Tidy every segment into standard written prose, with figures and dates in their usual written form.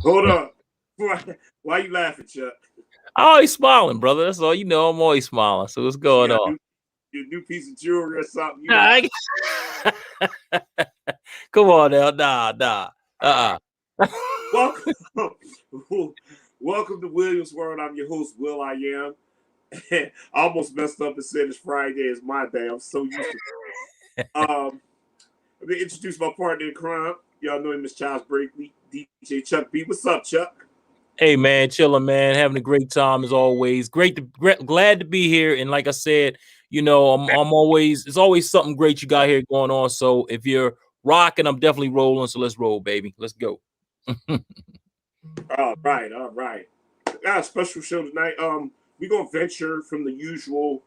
Hold on. Why you laughing, Chuck? I'm always smiling, brother. That's all you know. I'm always smiling. So what's You going got on? your new piece of jewelry or something? You Nah, know. come on now. Nah. Uh-uh. Welcome, welcome to Williams World. I'm your host, Will. I am. I almost messed up and said it's Friday. It's my day. I'm so used to. Let me introduce my partner in crime. Y'all know him as Charles Brakely, DJ Chuck B. What's up, Chuck? Hey man, chilling, man. Having a great time as always. Glad to be here. And like I said, I'm always it's always something great you got here going on. So if you're rocking, I'm definitely rolling. So let's roll, baby. Let's go. All right. Got a special show tonight. We're gonna venture from the usual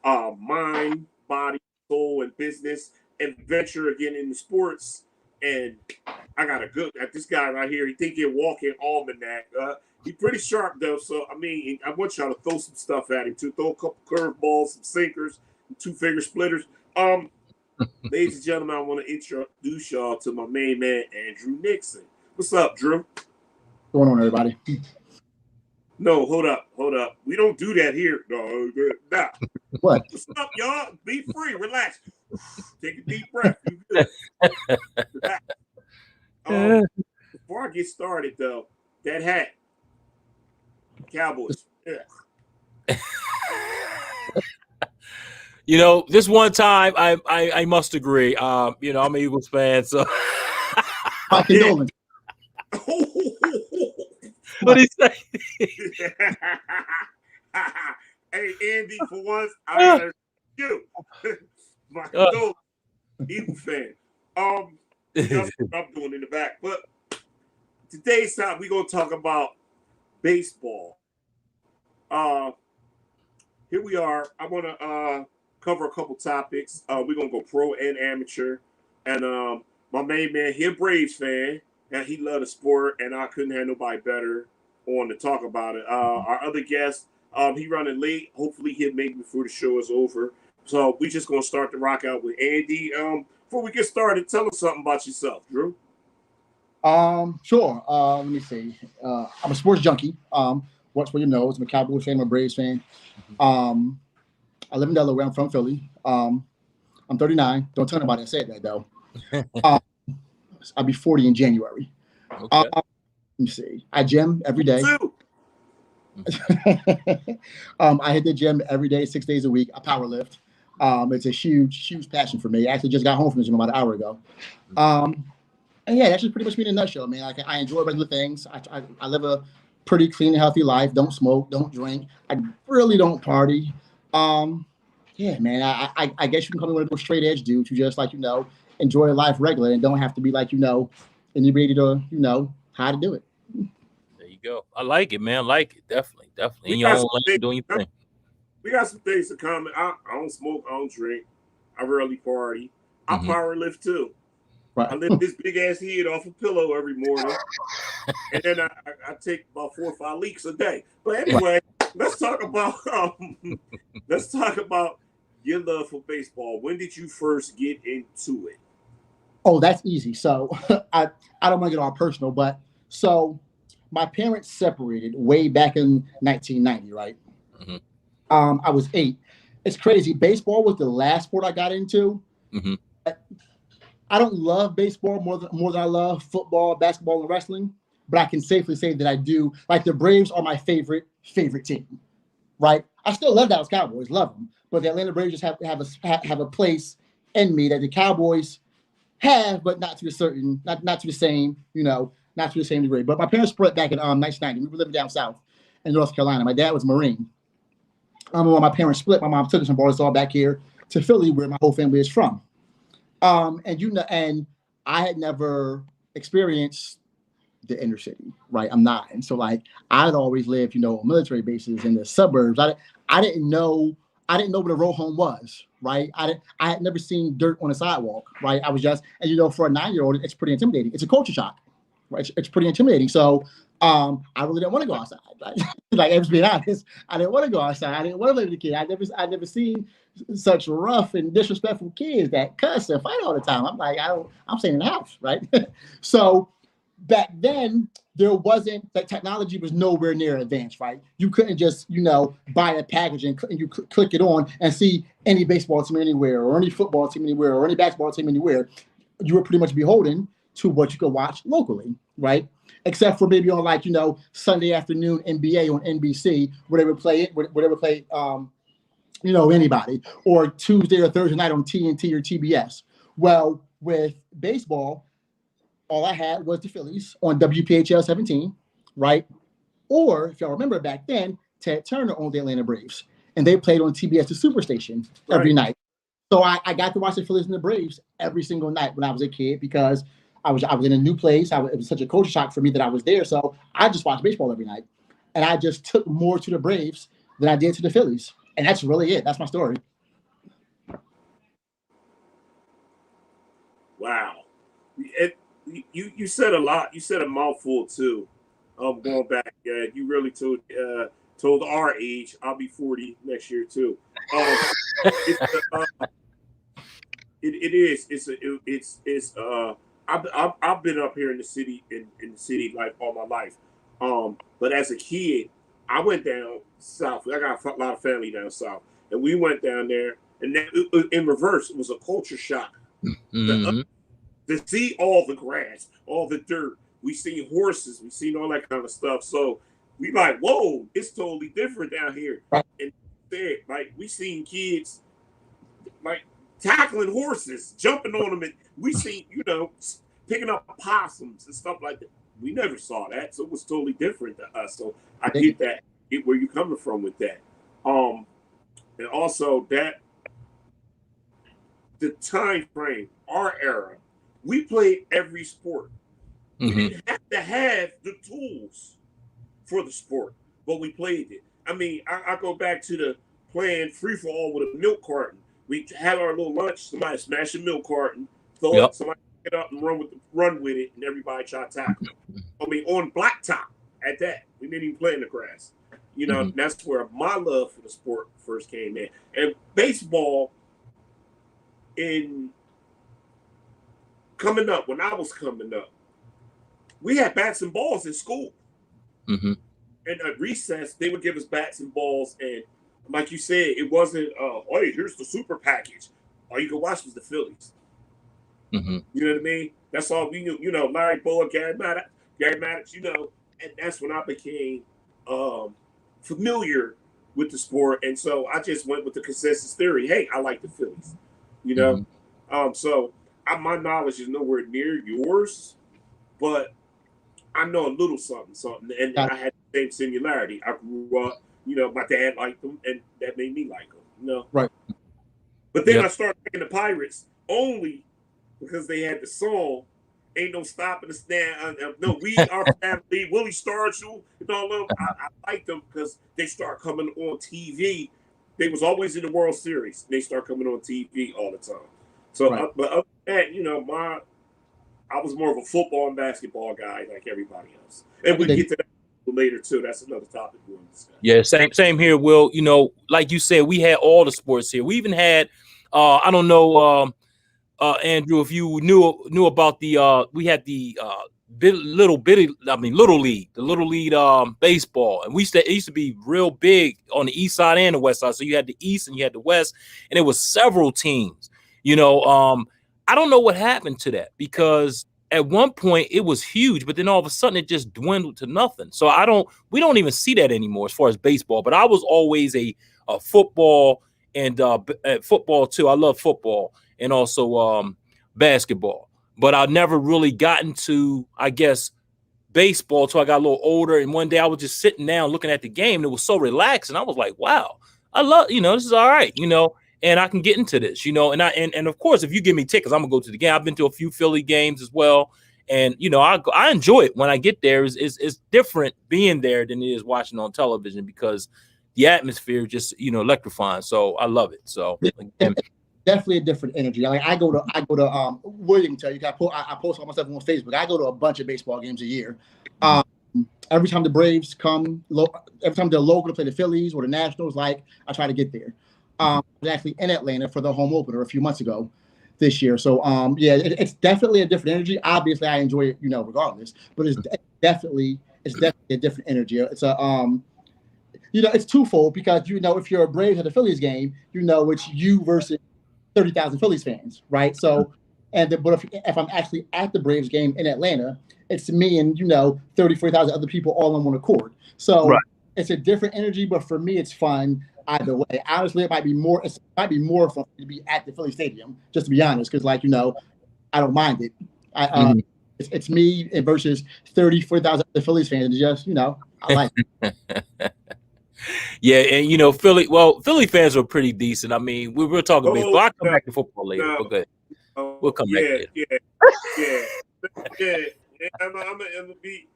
mind, body, soul, and business, and venture again into sports. And I got a good at this guy right here. He think he walking almanac. He's pretty sharp though. So I mean, I want y'all to throw some stuff at him too. Throw a couple curveballs, some sinkers, and two-finger splitters. Ladies and gentlemen, I want to introduce y'all to my main man, Andrew Nixon. What's up, Drew? What's going on, everybody? No, hold up. We don't do that here. No, nah. What? What's up, y'all? Be free, relax. Take a deep breath. You good. Before I get started, though, that hat, Cowboys. Yeah. This one time I must agree. I'm an Eagles fan, so My condolence. what do you say? Hey, Andy, for once, I got you. My condolence, Eagle fan. That's what I'm doing in the back. But today's time, we're gonna talk about baseball. Here we are. I want to cover a couple topics. We're gonna go pro and amateur, and my main man, he a Braves fan, and he loved the sport, and I couldn't have nobody better on to talk about it. Our other guest, he running late. Hopefully, he'll make it before the show is over. So we just gonna start the rock out with Andy. Before we get started, tell us something about yourself, Drew. Sure. Let me see. I'm a sports junkie. What's what you know? I'm a Cowboys fan. I'm a Braves fan. I live in Delaware. I'm from Philly. I'm 39. Don't tell anybody I said that though. I'll be 40 in January. Okay. Let me see. I gym every day. I hit the gym every day, 6 days a week. I power lift. It's a huge passion for me. I actually just got home from the gym about an hour ago. And yeah, that's just pretty much me in a nutshell, man. Like I enjoy regular things. I live a pretty clean and healthy life. Don't smoke, don't drink. I really don't party. Yeah, man. I guess you can call me one of those straight edge dudes who just enjoy life regular and don't have to be inebriated or how to do it. There you go. I like it, man. I like it. Definitely. In We your got own some lane, things- doing your thing. We got some things to comment. I don't smoke, I don't drink. I rarely party. I power lift too. Right. I lift this big ass head off a pillow every morning, and then I take about 4 or 5 leaks a day. But anyway, let's talk about your love for baseball. When did you first get into it? Oh, that's easy. So I don't want to get all personal, but so my parents separated way back in 1990, right? Mhm. I was 8. It's crazy. Baseball was the last sport I got into. Mm-hmm. I don't love baseball more than I love football, basketball, and wrestling, but I can safely say that I do. Like the Braves are my favorite team, right? I still love Dallas Cowboys, love them, but the Atlanta Braves just have a place in me that the Cowboys have, but not to a certain, not to the same, not to the same degree. But my parents split back in 1990. We were living down south in North Carolina. My dad was a Marine. When my parents split, my mom took us and brought us all back here to Philly, where my whole family is from. And I had never experienced the inner city, right? I'm not, and so I'd always lived, on military bases in the suburbs. I didn't know what a row home was, right? I had never seen dirt on a sidewalk, right? I was just, and for a 9-year-old, it's pretty intimidating. It's a culture shock, right? It's pretty intimidating. So I really didn't want to go outside. Like, I'm just being honest, I didn't want to go outside. I didn't want to live with a kid. I never seen such rough and disrespectful kids that cuss and fight all the time. I'm like, I'm staying in the house, right? So back then there wasn't, that technology was nowhere near advanced, right? You couldn't just, buy a package and you click it on and see any baseball team anywhere, or any football team anywhere, or any basketball team anywhere. You were pretty much beholden to what you could watch locally, right? Except for maybe on Sunday afternoon NBA on NBC, where they would play anybody, or Tuesday or Thursday night on TNT or TBS. Well, with baseball, all I had was the Phillies on WPHL 17, right? Or if y'all remember back then, Ted Turner owned the Atlanta Braves, and they played on TBS, the Superstation, every night. So I got to watch the Phillies and the Braves every single night when I was a kid, because I was in a new place. It was such a culture shock for me that I was there. So I just watched baseball every night, and I just took more to the Braves than I did to the Phillies, and that's really it. That's my story. Wow. You said a lot. You said a mouthful too. Going back, you really told our age. I'll be 40 next year too. I've been up here in the city in the city like all my life. But as a kid, I went down south. I got a lot of family down south, and we went down there, and then in reverse, it was a culture shock. Mm-hmm. To see all the grass, all the dirt, we seen horses, we seen all that kind of stuff. So we like, whoa, it's totally different down here. And like we seen kids like tackling horses, jumping on them, and we seen picking up possums and stuff like that. We never saw that, so it was totally different to us. So I get that, get where you're coming from with that. And also that the time frame, our era. We played every sport. Mm-hmm. We didn't have to have the tools for the sport, but we played it. I mean, I go back to the playing free for all with a milk carton. We had our little lunch. Somebody smash a milk carton, throw it. Somebody pick it up and run with it, and everybody try to tackle. I mean, on blacktop at that. We didn't even play in the grass. That's where my love for the sport first came in. And baseball, coming up, when I was coming up, we had bats and balls in school. Mm-hmm. And at recess, they would give us bats and balls. And like you said, it wasn't, hey, here's the super package. All you could watch was the Phillies. Mm-hmm. You know what I mean? That's all we knew. Larry Bullock, Gary Maddox, and that's when I became familiar with the sport. And so I just went with the consensus theory. Hey, I like the Phillies. So my knowledge is nowhere near yours, but I know a little something, and I had the same similarity. I grew up, my dad liked them, and that made me like them, Right. But then I started picking the Pirates only because they had the song, "Ain't No Stopping Us Now." No, we are family. Willie Stargell and all of them. I liked them because they start coming on TV. They was always in the World Series. They start coming on TV all the time. So, but other than that, I was more of a football and basketball guy like everybody else. And we get to that later too. That's another topic we'll discuss. Yeah, same here, Will. Like you said, we had all the sports here. We even had, I don't know, Andrew, if you knew about we had the little league baseball, and it used to be real big on the east side and the west side. So you had the east and you had the west, and it was several teams. I don't know what happened to that, because at one point it was huge, but then all of a sudden it just dwindled to nothing. So we don't even see that anymore as far as baseball. But I was always a football and football too. I love football and also basketball. But I never really gotten to, I guess, baseball till I got a little older. And one day I was just sitting down looking at the game, and it was so relaxing. I was like, wow, I love, this is all right, and I can get into this, and of course, if you give me tickets, I'm gonna go to the game. I've been to a few Philly games as well, and I enjoy it when I get there. It's different being there than it is watching on television, because the atmosphere just electrifying. So I love it. So again, definitely a different energy. Like I go to William tell you, I post all my stuff on Facebook. I go to a bunch of baseball games a year. Every time the Braves come, every time they're local to play the Phillies or the Nationals, I try to get there. I was actually in Atlanta for the home opener a few months ago. this year. So yeah, it's definitely a different energy. Obviously, I enjoy it, regardless. But it's definitely a different energy. It's a it's twofold because if you're a Braves at a Phillies game, it's you versus 30,000 Phillies fans, right? So, but if I'm actually at the Braves game in Atlanta, it's me and 40,000 other people all on one accord. So Right. it's a different energy, but for me, it's fun either way. Honestly, it might be more fun to be at the Philly Stadium, just to be honest, because I don't mind it. It's me versus 40,000 other Phillies fans. And just I like it. Yeah, and Philly fans are pretty decent. I mean, we were talking baseball. I'll come back to football later, but good. We'll come back later. Yeah. I'm gonna be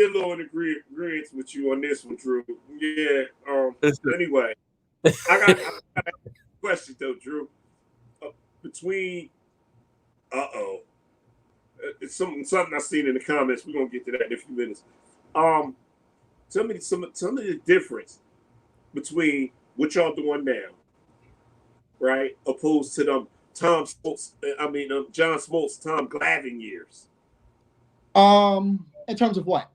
a little in agreement with you on this one, Drew. Yeah. Anyway, I got a question though, Drew. Between it's something I seen in the comments. We're gonna get to that in a few minutes. Tell me the difference between what y'all doing now, right, opposed to them John Smoltz, Tom Glavine years. In terms of what?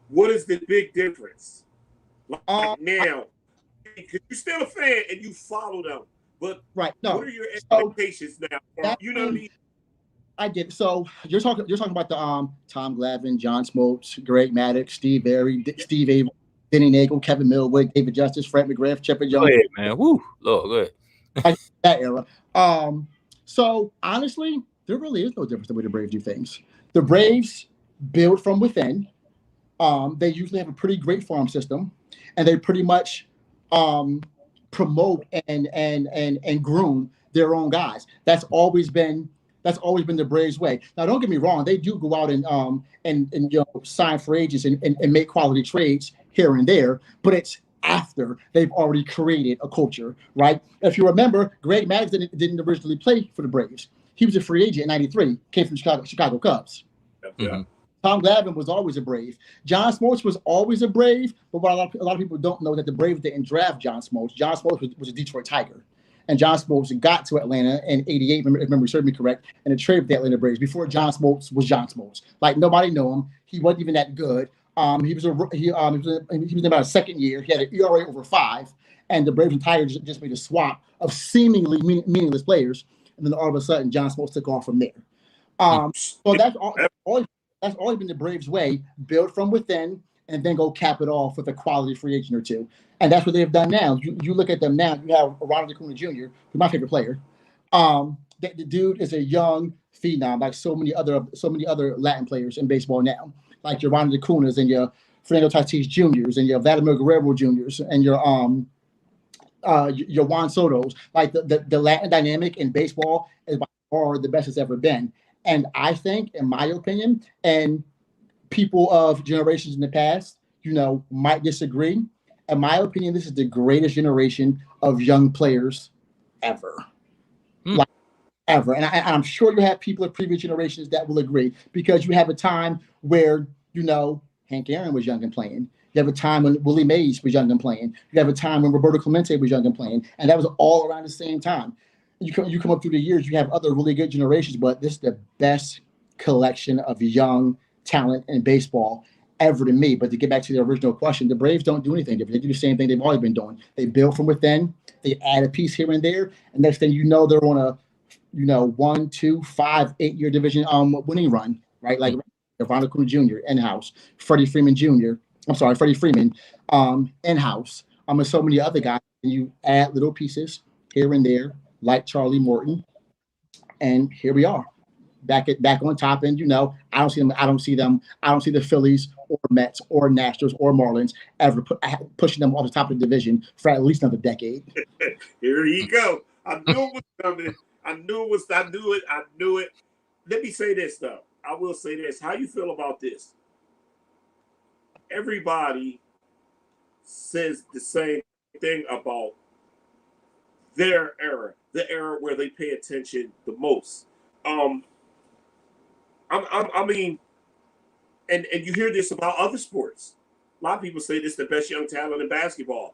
What is the big difference? Now, because you're still a fan and you follow them, but right. No. What are your expectations now? You know what I mean? I get it. So you're talking about the Tom Glavine, John Smoltz, Greg Maddux, Steve Airy, Steve Avery, Denny Nagel, Kevin Millwood, David Justice, Fred McGriff, Chipper Jones. Go ahead, man. Woo, Lord, go ahead. That era. So honestly, there really is no difference the way the Braves do things. The Braves build from within. They usually have a pretty great farm system, and they pretty much promote and groom their own guys. That's always been the Braves way. Now, don't get me wrong; they do go out and sign free agents and make quality trades here and there, but it's after they've already created a culture, right? If you remember, Greg Maddux didn't originally play for the Braves. He was a free agent in '93, came from Chicago Cubs. Yeah. Tom Glavine was always a Brave. John Smoltz was always a Brave, but what a lot of people don't know that the Braves didn't draft John Smoltz. John Smoltz was a Detroit Tiger. And John Smoltz got to Atlanta in '88, if memory serves me correct, in a trade with the Atlanta Braves before John Smoltz was John Smoltz. Like, nobody knew him. He wasn't even that good. He was in about a second year. He had an ERA over 5, and the Braves and Tigers just made a swap of seemingly meaningless players. And then all of a sudden, John Smoltz took off from there. So that's always been the Braves' way: build from within and then go cap it off with a quality free agent or two. And that's what they've done now. You look at them now. You have Ronald Acuna Jr., who's my favorite player. The dude is a young phenom, like so many other Latin players in baseball now, like your Ronald Acuna's and your Fernando Tatis Jr.'s and your Vladimir Guerrero Jr.'s and your Juan Soto's. Like the Latin dynamic in baseball is by far the best it's ever been. And I think, in my opinion, and people of generations in the past, might disagree. In my opinion, this is the greatest generation of young players ever. Like, ever. And I'm sure you have people of previous generations that will agree, because you have a time where, Hank Aaron was young and playing. You have a time when Willie Mays was young and playing. You have a time when Roberto Clemente was young and playing. And that was all around the same time. You come up through the years, you have other really good generations, but this is the best collection of young talent in baseball ever to me. But to get back to the original question, the Braves don't do anything different. They do the same thing they've always been doing. They build from within, they add a piece here and there, and next thing they're on a 1, 2, 5, 8-year division winning run, right? Like Ronald Acuna Jr. in-house, Freddie Freeman in-house. And so many other guys, and you add little pieces here and there, like Charlie Morton, and here we are, back on top. And I don't see the Phillies or Mets or Nationals or Marlins ever pushing them off the top of the division for at least another decade. Here you go. I knew it was coming. I knew it. Let me say this though. I will say this. How you feel about this? Everybody says the same thing about their era, the era where they pay attention the most. I mean, and you hear this about other sports. A lot of people say this is the best young talent in basketball.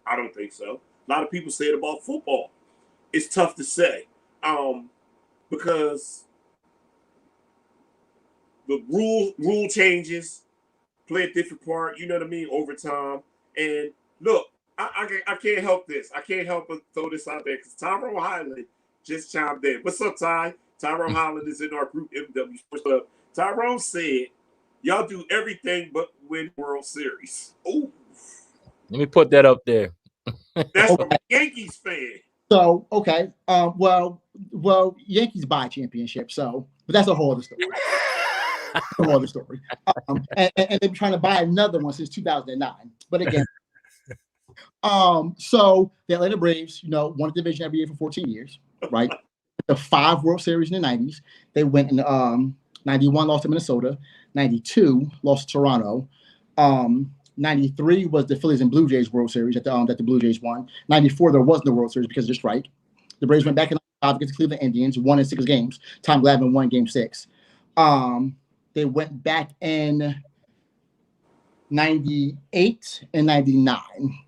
I don't think so. A lot of people say it about football. it's tough to say, because the rule changes play a different part. You know what I mean? Over time. And look, I can't help this. I can't help but throw this out there because Tyrone Highland just chimed in. What's up, Ty? Tyrone Highland is in our group MW Sports Club. Tyrone said, "Y'all do everything but win World Series." Oh, let me put that up there. That's a Yankees fan. So okay, well, Yankees buy championships, so but that's a whole other story. A whole other story. And they've been trying to buy another one since 2009. But again, so the Atlanta Braves, won a division every year for 14 years, right? The 5 World Series in the 90s. They went in 91, lost to Minnesota. 92, lost to Toronto. 93 was the Phillies and Blue Jays World Series that the Blue Jays won. 94, there was no World Series because of the strike. The Braves went back in 95 against the Cleveland Indians, won in 6 games. Tom Glavine won Game 6. They went back in 98 and 99.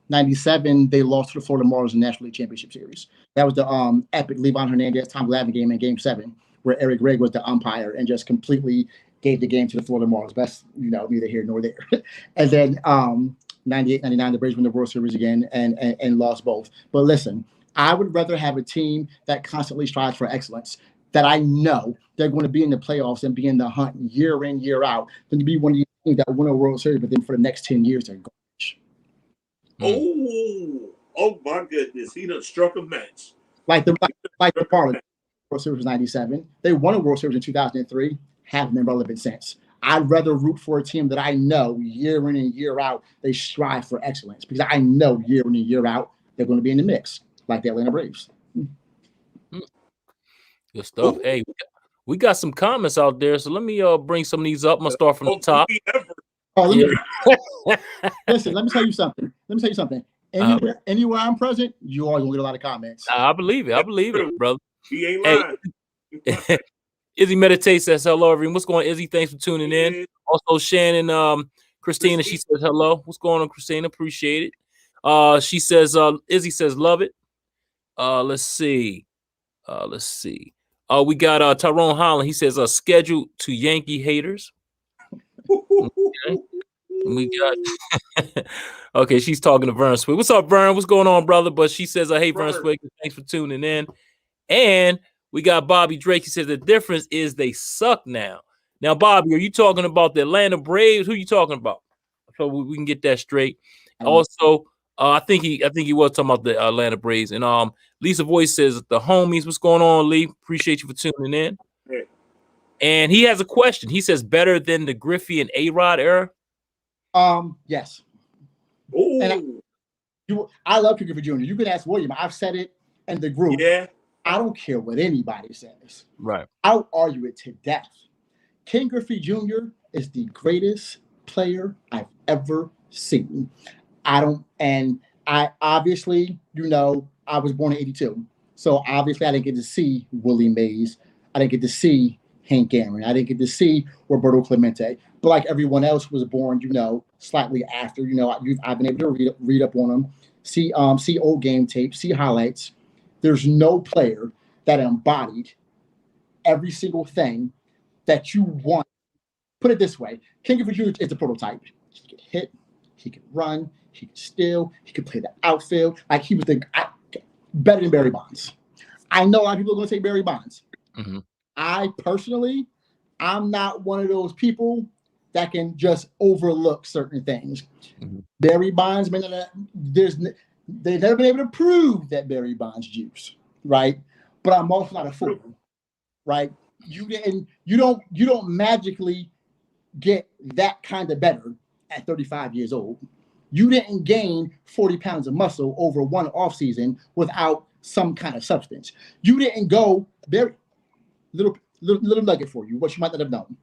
97, they lost to the Florida Marlins in the National League Championship Series. That was the epic Levon Hernandez, Tom Glavine game in Game 7, where Eric Gregg was the umpire and just completely gave the game to the Florida Marlins. Best, neither here nor there. And then 98, 99, the Braves won the World Series again and lost both. But listen, I would rather have a team that constantly strives for excellence, that I know they're going to be in the playoffs and be in the hunt year in, year out, than to be one of these teams that win a World Series, but then for the next 10 years, they're garbage. Oh my goodness. He done struck a match. Like the Parliament World Series was 97. They won a World Series in 2003. Haven't been relevant since. I'd rather root for a team that I know year in and year out, they strive for excellence, because I know year in and year out, they're going to be in the mix, like the Atlanta Braves. Good stuff. Ooh. Hey, we got some comments out there, so let me bring some of these up. I'm gonna start from the top. Listen, let me tell you something. Anywhere I'm present, you always gonna get a lot of comments. I believe it, brother. He ain't lying. Hey, Izzy Meditate says hello, everyone. What's going on, Izzy? Thanks for tuning in. Also, Shannon, Christina, she says hello. What's going on, Christina? Appreciate it. She says, Izzy says, love it. Let's see. We got Tyrone Holland. He says, scheduled to Yankee haters. Okay. We got okay, she's talking to Vern Swig. What's up, Vern? What's going on, brother? But she says, hey, Vern Swig, thanks for tuning in. And we got Bobby Drake. He says the difference is they suck now. Now, Bobby, are you talking about the Atlanta Braves? Who are you talking about? So we can get that straight. Also, I think he was talking about the Atlanta Braves. And Lisa Voice says the homies. What's going on, Lee? Appreciate you for tuning in. Hey. And he has a question. He says better than the Griffey and A-Rod era. Yes. And I love Ken Griffey Jr. You can ask William. I've said it in the group. Yeah. I don't care what anybody says. Right. I'll argue it to death. Ken Griffey Jr. is the greatest player I've ever seen. I obviously, I was born in 82. So obviously I didn't get to see Willie Mays. I didn't get to see Hank Aaron. I didn't get to see Roberto Clemente. But like everyone else was born, slightly after, I've been able to read up on them, see old game tape, see highlights. There's no player that embodied every single thing that you want. Put it this way. Ken Griffey Jr. is the prototype. He could hit, he could run, he could steal, he could play the outfield. Like he was better than Barry Bonds. I know a lot of people are going to say Barry Bonds. Mm-hmm. I'm not one of those people that can just overlook certain things. Mm-hmm. Barry Bonds, they've never been able to prove that Barry Bonds juice, right? But I'm also not a fool, right? You don't magically get that kind of better at 35 years old. You didn't gain 40 pounds of muscle over one offseason without some kind of substance. You didn't go little nugget for you, what you might not have known.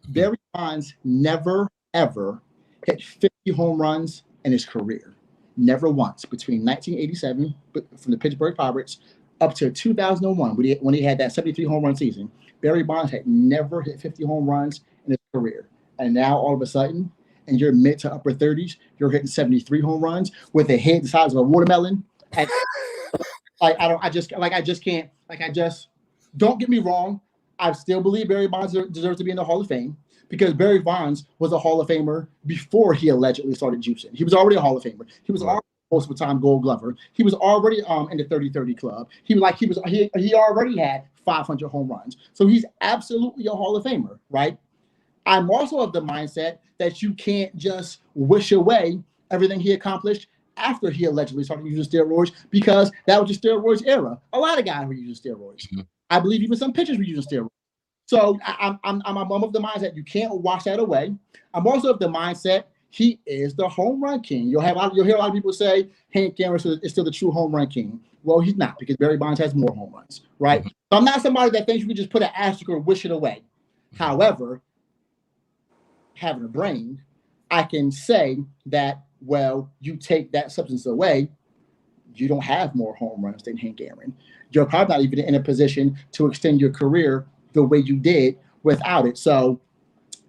Barry Bonds never, ever hit 50 home runs in his career. Never once. Between 1987, from the Pittsburgh Pirates, up to 2001, when he had that 73 home run season, Barry Bonds had never hit 50 home runs in his career. And now, all of a sudden, in your mid to upper 30s, you're hitting 73 home runs with a head the size of a watermelon. Like I just can't. Don't get me wrong. I still believe Barry Bonds deserves to be in the Hall of Fame because Barry Bonds was a Hall of Famer before he allegedly started juicing. He was already a Hall of Famer. He was already multiple-time Gold Glover. He was already in the 30-30 club. He already had 500 home runs. So he's absolutely a Hall of Famer, right? I'm also of the mindset that you can't just wish away everything he accomplished after he allegedly started using steroids because that was the steroids era. A lot of guys were using steroids. Mm-hmm. I believe even some pitchers were using steroids. So I'm of the mindset you can't wash that away. I'm also of the mindset he is the home run king. You'll hear a lot of people say Hank Aaron is still the true home run king. Well, he's not because Barry Bonds has more home runs, right? Mm-hmm. So I'm not somebody that thinks you can just put an asterisk or wish it away. However, having a brain, I can say that, well, you take that substance away, you don't have more home runs than Hank Aaron. You're probably not even in a position to extend your career the way you did without it. So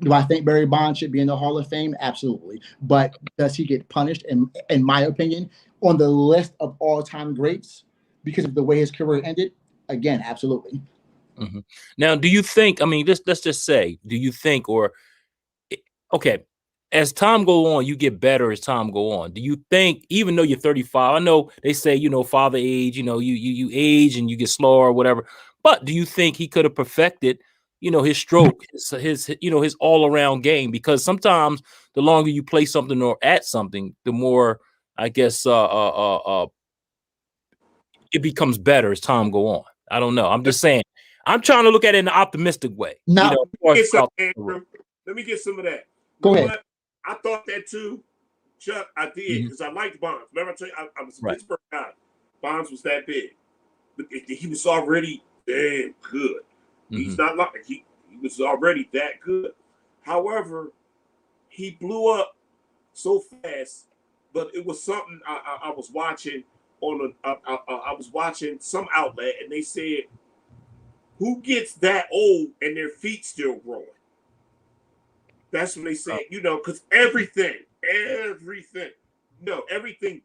do I think Barry Bonds should be in the Hall of Fame? Absolutely. But does he get punished, in my opinion, on the list of all-time greats because of the way his career ended? Again, absolutely. Mm-hmm. Now, do you think, I mean, let's just say, do you think, okay, as time go on, you get better as time go on. Do you think, even though you're 35, I know they say, father age, you age and you get slower or whatever, but do you think he could have perfected, his stroke, his all around game? Because sometimes the longer you play something or at something, the more, I guess, it becomes better as time go on. I don't know. I'm just saying, I'm trying to look at it in an optimistic way. Let me get some of that. Go ahead. I thought that too, Chuck. I did because I liked Bonds. Remember, I told you I was a Pittsburgh guy. Bonds was that big, but he was already damn good. Mm-hmm. He's not like he was already that good. However, he blew up so fast. But it was something I was watching on I was watching some outlet, and they said, "Who gets that old and their feet still growing?" That's when they said, because everything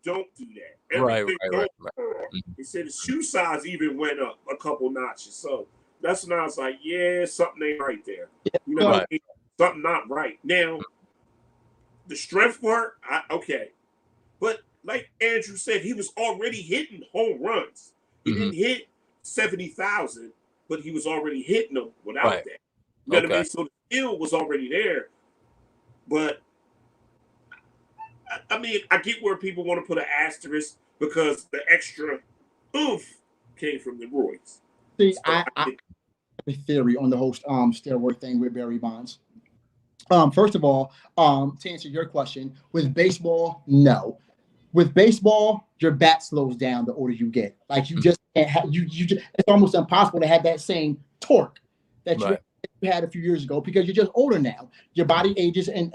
don't do that. Everything don't. They said the shoe size even went up a couple notches. So that's when I was like, yeah, something ain't right there. Something not right. Now, the strength part, okay. But like Andrew said, he was already hitting home runs. He didn't hit 70,000, but he was already hitting them without that. You know what I mean? So the skill was already there. But I mean, I get where people want to put an asterisk because the extra oomph came from the roids. See, so I have a theory on the whole steroid thing with Barry Bonds. First of all, to answer your question, with baseball, no. With baseball, your bat slows down the older you get. Like you just can't have it's almost impossible to have that same torque that you had a few years ago because you're just older now. Your body ages and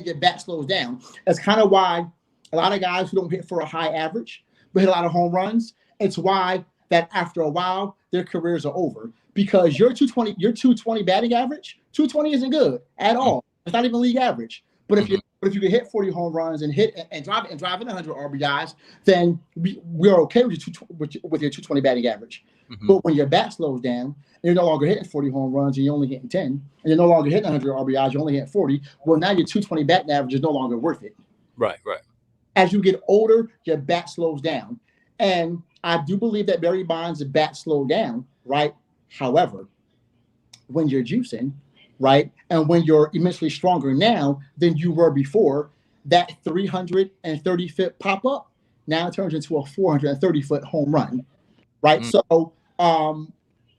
your bat slows down. That's kind of why a lot of guys who don't hit for a high average but hit a lot of home runs. It's why that after a while their careers are over because your 220 batting average, 220 isn't good at all. It's not even league average. But if you can hit 40 home runs and hit and drive in 100 RBIs, then we're okay with your 220 batting average. But when your bat slows down and you're no longer hitting 40 home runs and you're only hitting 10, and you're no longer hitting 100 RBIs, you're only hitting 40. Well, now your 220 batting average is no longer worth it. Right. As you get older, your bat slows down, and I do believe that Barry Bonds' bat slowed down. Right. However, when you're juicing, right, and when you're immensely stronger now than you were before, that 330-foot pop-up now turns into a 430-foot home run, right? So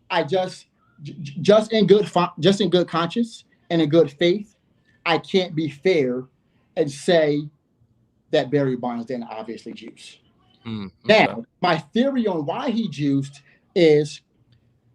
I just in good conscience and in good faith, I can't be fair and say that Barry Bonds didn't obviously juice. Now, my theory on why he juiced is,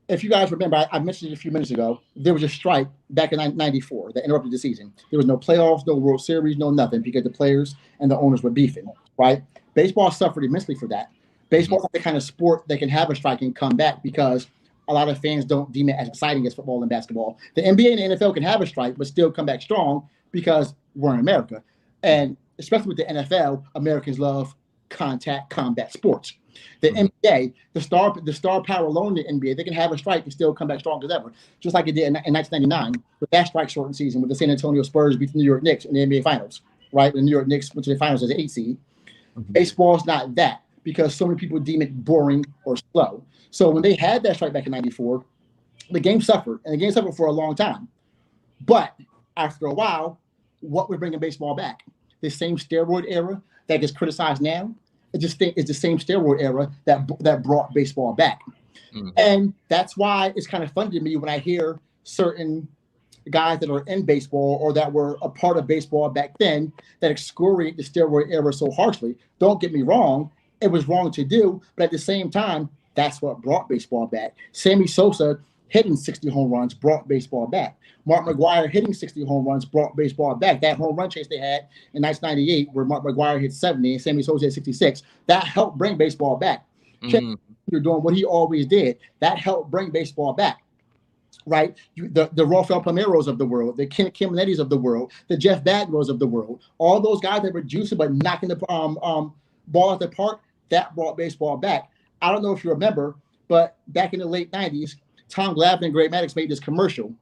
if you guys remember, I mentioned it a few minutes ago, there was a strike back in 94 that interrupted the season. There was no playoffs, no World Series, no nothing because the players and the owners were beefing, right? Baseball suffered immensely for that. Baseball is the kind of sport that can have a strike and come back because a lot of fans don't deem it as exciting as football and basketball. The NBA and the NFL can have a strike but still come back strong because we're in America. And especially with the NFL, Americans love contact combat sports. The NBA, the star power alone in the NBA, they can have a strike and still come back strong as ever, just like it did in 1999 with that strike shortened season with the San Antonio Spurs beating the New York Knicks in the NBA Finals, right? When the New York Knicks went to the finals as an 8 seed. Baseball's not that because so many people deem it boring or slow. So when they had that strike back in '94, the game suffered, and the game suffered for a long time. But after a while, what we're bringing baseball back? The same steroid era that gets criticized now. It's the same steroid era that brought baseball back. And that's why it's kind of funny to me when I hear certain guys that are in baseball or that were a part of baseball back then that excoriate the steroid era so harshly. Don't get me wrong, it was wrong to do, but at the same time, that's what brought baseball back. Sammy Sosa hitting 60 home runs brought baseball back. Mark McGwire hitting 60 home runs brought baseball back. That home run chase they had in 1998 where Mark McGwire hit 70 and Sammy Sosa hit 66, that helped bring baseball back. You're doing what he always did. That helped bring baseball back, right? The Rafael Palmeiros of the world, the Ken Caminettis of the world, the Jeff Bagwells of the world, all those guys that were juicing but knocking the ball at the park, that brought baseball back. I don't know if you remember, but back in the late 90s, Tom Glavine and Greg Maddux made this commercial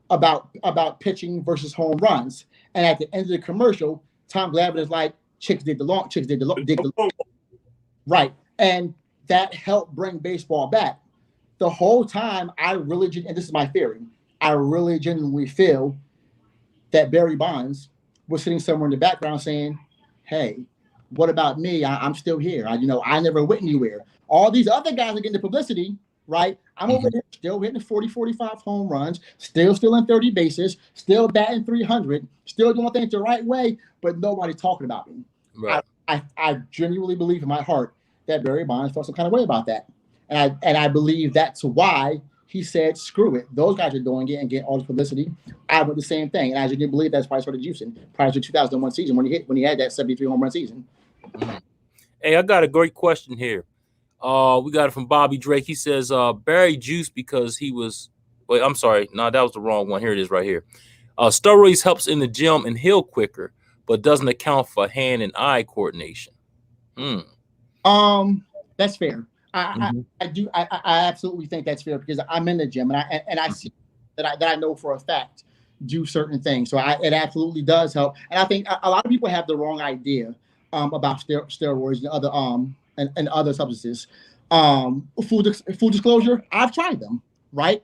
about pitching versus home runs. And at the end of the commercial, Tom Glavine is like, chicks dig the long. Right. And that helped bring baseball back. The whole time, and this is my theory, I really genuinely feel that Barry Bonds was sitting somewhere in the background saying, hey, what about me? I'm still here. I never went anywhere. All these other guys are getting the publicity, right? I'm over here still hitting 40, 45 home runs, still in 30 bases, still batting 300, still doing things the right way, but nobody's talking about me. Right. I genuinely believe in my heart that Barry Bonds felt some kind of way about that. And I believe that's why he said, screw it. Those guys are doing it and getting all the publicity. I would the same thing. And I genuinely believe that's why I started juicing prior to the 2001 season when he had that 73 home run season. Hey, I got a great question here. We got it from Bobby Drake. He says, Barry juiced because he was, wait, I'm sorry. No, that was the wrong one. Here it is right here. Steroids helps in the gym and heal quicker, but doesn't account for hand and eye coordination. That's fair. I absolutely think that's fair because I'm in the gym and I see that I know for a fact do certain things. So it absolutely does help. And I think a lot of people have the wrong idea about steroids and other and other substances. Full disclosure, I've tried them, right?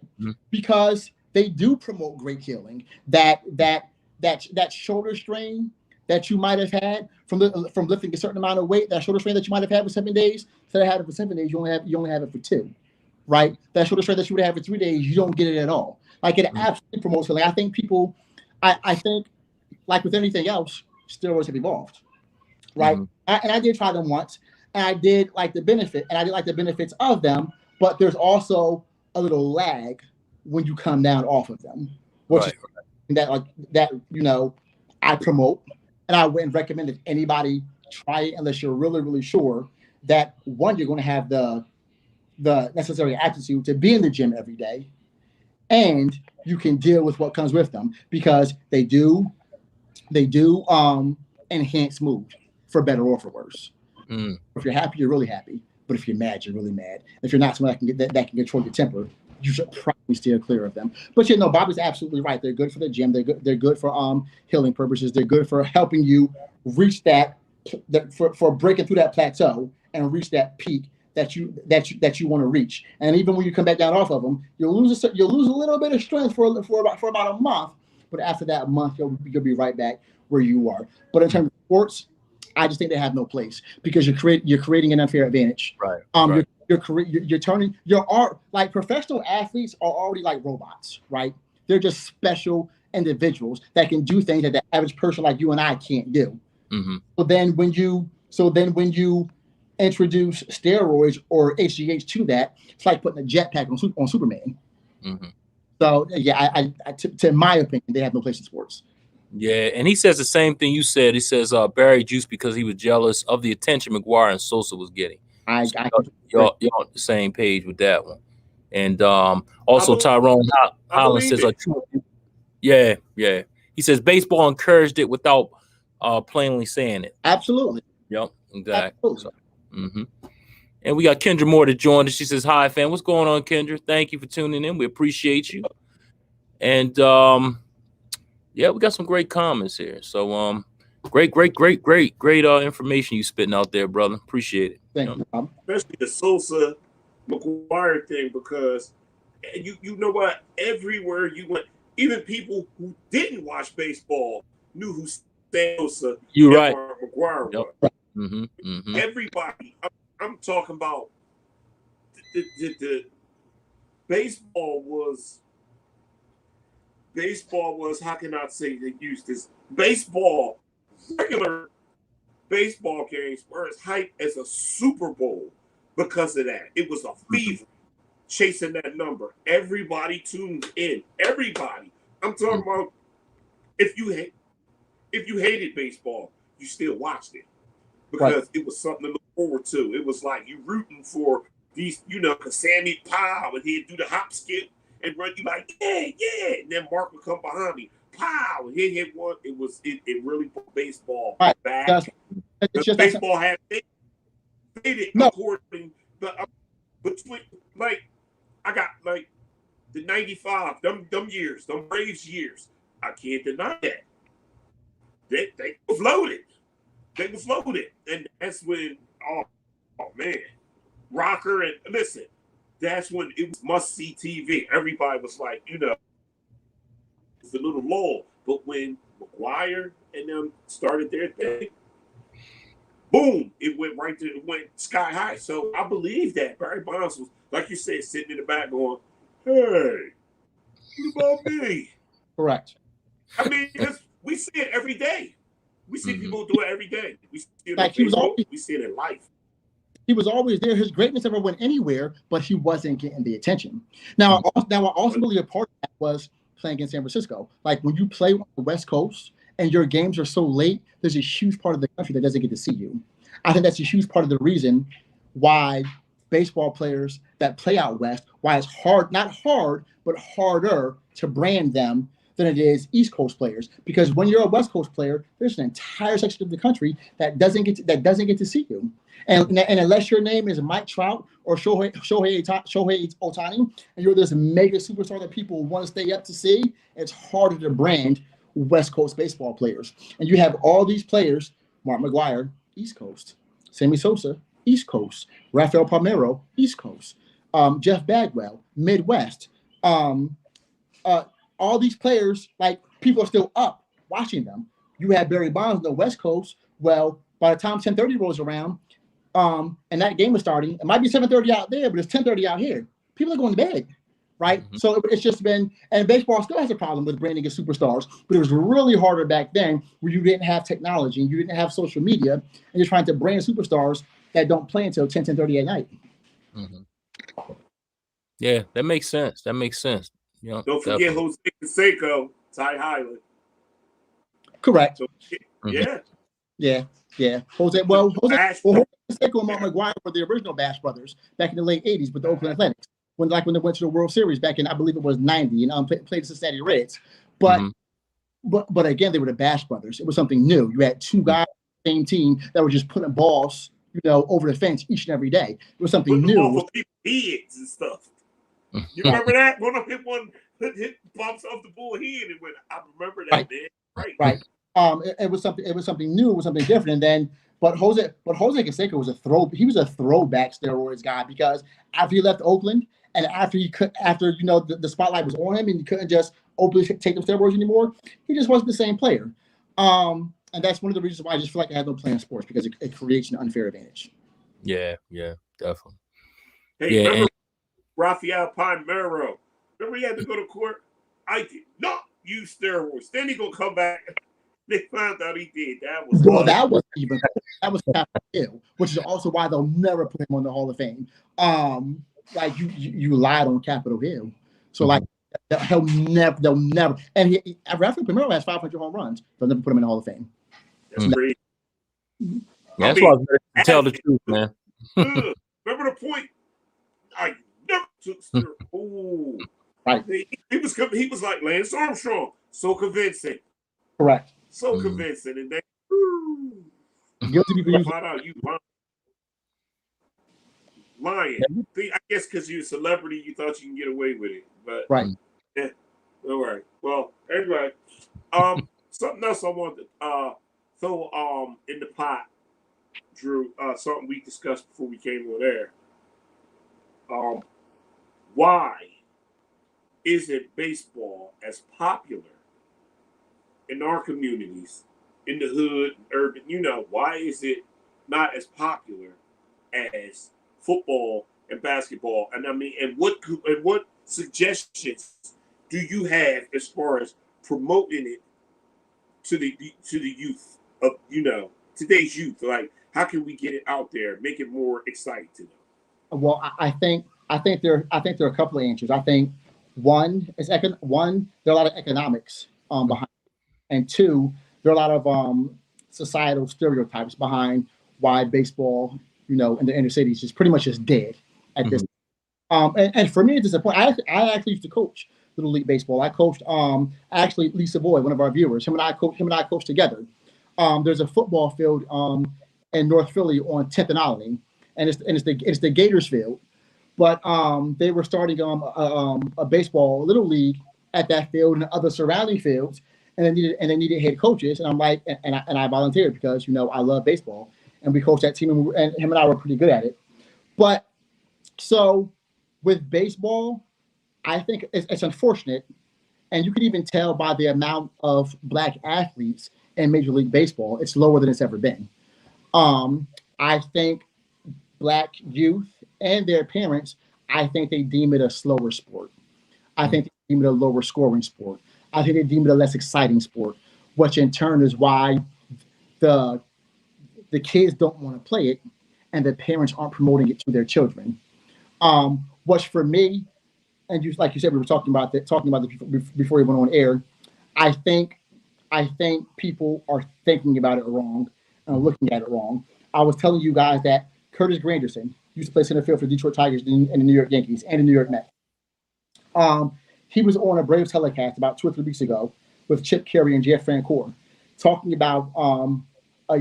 Because they do promote great healing. That shoulder strain that you might have had from lifting a certain amount of weight, that shoulder strain that you might have had for 7 days, instead of having it for 7 days, you only have it for 2, right? That shoulder strain that you would have for 3 days, you don't get it at all. Like it absolutely promotes healing. I think people, I think, like with anything else, steroids have evolved, right? And I did try them once, and I did like the benefit, and I did like the benefits of them, but there's also a little lag when you come down off of them, which is that I promote. And I wouldn't recommend that anybody try it unless you're really, really sure that, one, you're going to have the necessary aptitude to be in the gym every day, and you can deal with what comes with them because they do enhance mood for better or for worse. If you're happy, you're really happy. But if you're mad, you're really mad. If you're not someone that can control your temper, you should probably steer clear of them. But Bobby's absolutely right. They're good for the gym. They're good for healing purposes. They're good for helping you reach for breaking through that plateau and reach that peak that you want to reach. And even when you come back down off of them, you'll lose a little bit of strength for about a month. But after that month, you'll be right back where you are. But in terms of sports, I just think they have no place because you're creating an unfair advantage. Right. You're turning like professional athletes are already like robots, right? They're just special individuals that can do things that the average person like you and I can't do. So then when you introduce steroids or HGH to that, it's like putting a jetpack on Superman. So yeah, to my opinion, they have no place in sports. Yeah, and he says the same thing you said. He says Barry juiced because he was jealous of the attention McGwire and Sosa was getting. Y'all on the same page with that one. And also Tyrone Holland says, yeah. He says baseball encouraged it without plainly saying it. Absolutely. Yep. Exactly. So, and we got Kendra Moore to join us. She says, "Hi, fam. What's going on, Kendra? Thank you for tuning in. We appreciate you." And yeah, we got some great comments here. So great information you spitting out there, brother. Appreciate it. Thank you, Rob. Especially the Sosa McGuire thing, because you know what? Everywhere you went, even people who didn't watch baseball knew who Sosa You're right. and McGuire Yep. was. Everybody. I'm talking about the baseball was. How can I say they used this? Baseball, regular baseball games were as hype as a Super Bowl because of that. It was a fever chasing that number. Everybody tuned in. Everybody. I'm talking about if you hated baseball, you still watched it because it was something to look forward to. It was like you rooting for these, cause Sammy Powell and he'd do the hop skip and run you like, yeah. And then Mark would come behind me, pow, and he hit one. It really put baseball back. It's just baseball had faded according, but between I got the 95, them years, them Braves years. I can't deny that. They was loaded. They was loaded. And that's when, oh man, Rocker and listen, that's when it was must-see TV. Everybody was like, it's a little lull. But when McGuire and them started their thing, boom, it went sky high. So I believe that Barry Bonds was, like you said, sitting in the back going, hey, what about me? Correct. I mean, because we see it every day. We see people do it every day. We see it on Facebook. We see it in life. He was always there. His greatness never went anywhere, but he wasn't getting the attention. Now, I also believe a part of that was playing against San Francisco. Like when you play on the West Coast and your games are so late, there's a huge part of the country that doesn't get to see you. I think that's a huge part of the reason why baseball players that play out West, why it's not hard, but harder to brand them than it is East Coast players. Because when you're a West Coast player, there's an entire section of the country that doesn't get to see you. And unless your name is Mike Trout or Shohei Ohtani, and you're this mega superstar that people want to stay up to see, it's harder to brand West Coast baseball players. And you have all these players, Mark McGuire, East Coast, Sammy Sosa, East Coast, Rafael Palmeiro, East Coast, Jeff Bagwell, Midwest. All these players, like people are still up watching them. You have Barry Bonds on the West Coast. Well, by the time 10:30 rolls around, and that game is starting, it might be 7:30 out there, but it's 10:30 out here. People are going to bed, right? So it's just been, and baseball still has a problem with branding as superstars, but it was really harder back then where you didn't have technology and you didn't have social media, and you're trying to brand superstars that don't play until 10:30 at night. Yeah, that makes sense. Don't forget Jose Canseco, Ty Highland. Correct. So, Yeah. Jose Canseco and Mark McGuire were the original Bash brothers back in the late 80s with the Oakland Athletics. When they went to the World Series back in, I believe it was 90, and played the Cincinnati Reds. But again, they were the Bash brothers. It was something new. You had two guys on the same team that were just putting balls, over the fence each and every day. It was something new. Off of people's heads and stuff. You remember that? One of them hit bumps off the bull head and went. I remember that, man. Right. It was something new. It was something different. And then, but Jose Canseco was a throwback steroids guy, because after he left Oakland and after the spotlight was on him and he couldn't just openly take them steroids anymore, he just wasn't the same player. And that's one of the reasons why I just feel like I have no play in sports, because it creates an unfair advantage. Yeah, definitely. Hey, remember Rafael Palmeiro? Remember he had to go to court? I did not use steroids. Then he gonna come back. They found out he did. That was Capitol Hill, which is also why they'll never put him on the Hall of Fame. Like you lied on Capitol Hill, so like they'll never. And Rafael Palmeiro has 500 home runs. They'll never put him in the Hall of Fame. That's crazy. That's why I was ready to tell the truth, man. Remember the point? I never took steroids. Oh, right. He was like Lance Armstrong, so convincing. Correct. So convincing, and then Guilty people use Flat out, you lying. I guess because you're a celebrity, you thought you can get away with it. But right. yeah, all right. Well, anyway, something else I want to throw in the pot, Drew. Something we discussed before we came on air. Why isn't baseball as popular in our communities, in the hood, urban? Why is it not as popular as football and basketball? And I mean, and what suggestions do you have as far as promoting it to the youth of today's youth? Like, how can we get it out there, make it more exciting to them? Well, I think there are a couple of answers. I think one is there are a lot of economics behind it, and two, there are a lot of societal stereotypes behind why baseball, in the inner cities is pretty much just dead at this. And for me, it's disappointing. I actually used to coach Little League Baseball. I coached actually Lisa Boyd, one of our viewers. Him and I coached together. There's a football field in North Philly on 10th and Allen, and it's the Gators field. But they were starting a baseball Little League at that field and other surrounding fields, and they needed head coaches. And I'm like, and I volunteered because I love baseball, and we coached that team, and him and I were pretty good at it. But so with baseball, I think it's unfortunate, and you can even tell by the amount of Black athletes in Major League Baseball, it's lower than it's ever been. I think Black youth and their parents, I think they deem it a slower sport. I think they deem it a lower scoring sport. I think they deem it a less exciting sport, which in turn is why the kids don't want to play it, and the parents aren't promoting it to their children. Which for me, and like you said, we were talking about this before we went on air. I think people are thinking about it wrong and looking at it wrong. I was telling you guys that Curtis Granderson used to play center field for the Detroit Tigers and the New York Yankees and the New York Mets. He was on a Braves telecast about 2 or 3 weeks ago with Chip Carey and Jeff Francoeur, talking about a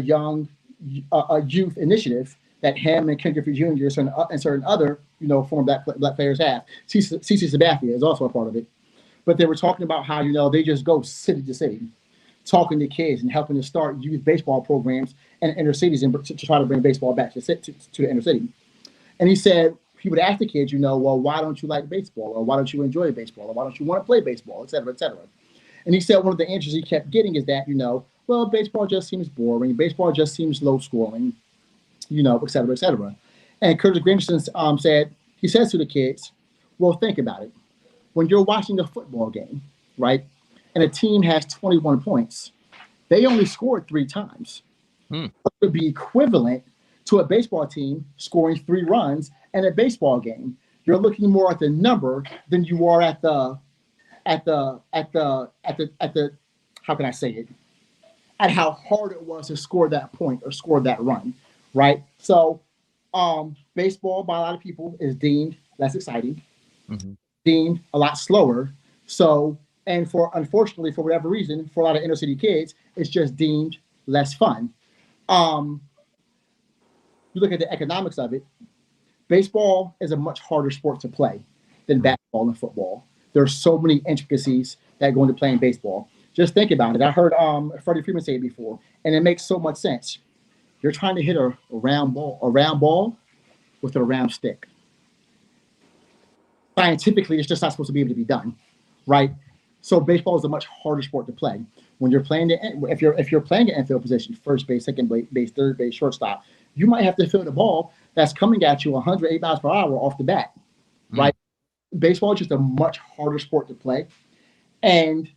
youth initiative that him and Ken Griffey Jr. and certain other former black players have. CeCe Sabathia is also a part of it. But they were talking about how they just go city to city, talking to kids and helping to start youth baseball programs in inner cities and to try to bring baseball back to the inner city. And he said he would ask the kids, well, why don't you like baseball, or why don't you enjoy baseball, or why don't you want to play baseball, et cetera, et cetera. And he said one of the answers he kept getting is that well, baseball just seems boring, baseball just seems low scoring, et cetera, et cetera. And Curtis Granderson says to the kids, well, think about it. When you're watching a football game, right, and a team has 21 points, they only scored 3 times. It would be equivalent to a baseball team scoring 3 runs in a baseball game. You're looking more at the number than you are at the how can I say it? At how hard it was to score that point or score that run, right? So baseball by a lot of people is deemed less exciting, deemed a lot slower. So, and unfortunately, for whatever reason, for a lot of inner city kids, it's just deemed less fun. You look at the economics of it, baseball is a much harder sport to play than basketball and football. There's so many intricacies that go into playing baseball. Just think about it. I heard Freddie Freeman say it before, and it makes so much sense. You're trying to hit a round ball with a round stick. Scientifically, it's just not supposed to be able to be done, right? So baseball is a much harder sport to play. When you're playing if you're playing an infield position, first base, second base, third base, shortstop, you might have to field a ball that's coming at you 108 miles per hour off the bat, right? Baseball is just a much harder sport to play, and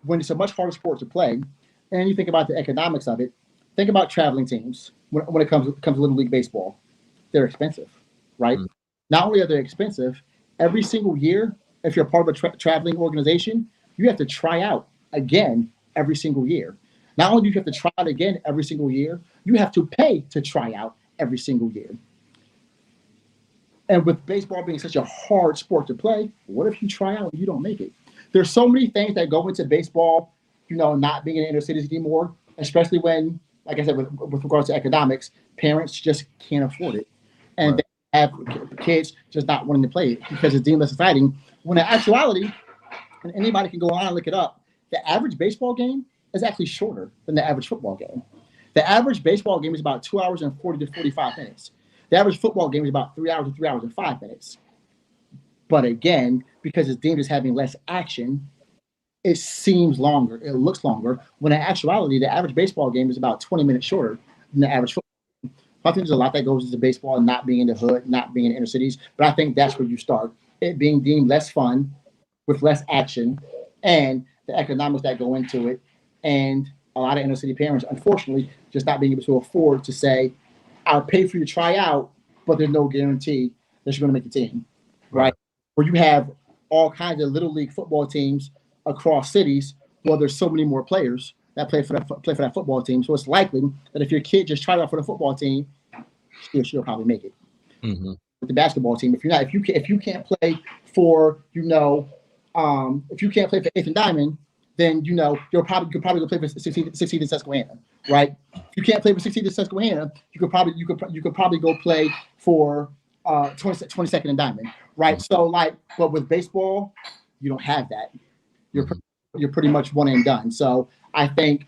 when it's a much harder sport to play, and you think about the economics of it, think about traveling teams when it comes to Little League Baseball. They're expensive, right? Not only are they expensive, every single year, if you're part of a traveling organization, you have to try out again every single year. Not only do you have to try out again every single year, you have to pay to try out every single year. And with baseball being such a hard sport to play, what if you try out and you don't make it? There's so many things that go into baseball, not being in inner cities anymore, especially when like I said, with regards to economics, parents just can't afford it, and Right. they have kids just not wanting to play it because it's deemed less exciting. When in actuality, and anybody can go on and look it up, the average baseball game is actually shorter than the average football game. The average baseball game is about 2 hours and 40 to 45 minutes. The average football game is about 3 hours to 3 hours and 5 minutes. But again, because it's deemed as having less action, it seems longer. It looks longer. When in actuality, the average baseball game is about 20 minutes shorter than the average football. I think there's a lot that goes into baseball and not being in the hood, not being in inner cities. But I think that's where you start. It being deemed less fun, with less action, and the economics that go into it, and a lot of inner city parents, unfortunately, just not being able to afford to say, "I'll pay for your tryout," but there's no guarantee that you're going to make the team, right? Where you have all kinds of little league football teams across cities, well, there's so many more players that play for that football team, so it's likely that if your kid just tried out for the football team, she'll probably make it. Mm-hmm. With the basketball team, if you can't play for if you can't play for Eighth and Diamond, then you could probably go play for 16th and Susquehanna, right? If you can't play for 16th and Susquehanna, you could probably go play for 22nd and Diamond, right? Mm-hmm. So but with baseball, you don't have that. You're pretty much one and done. So I think,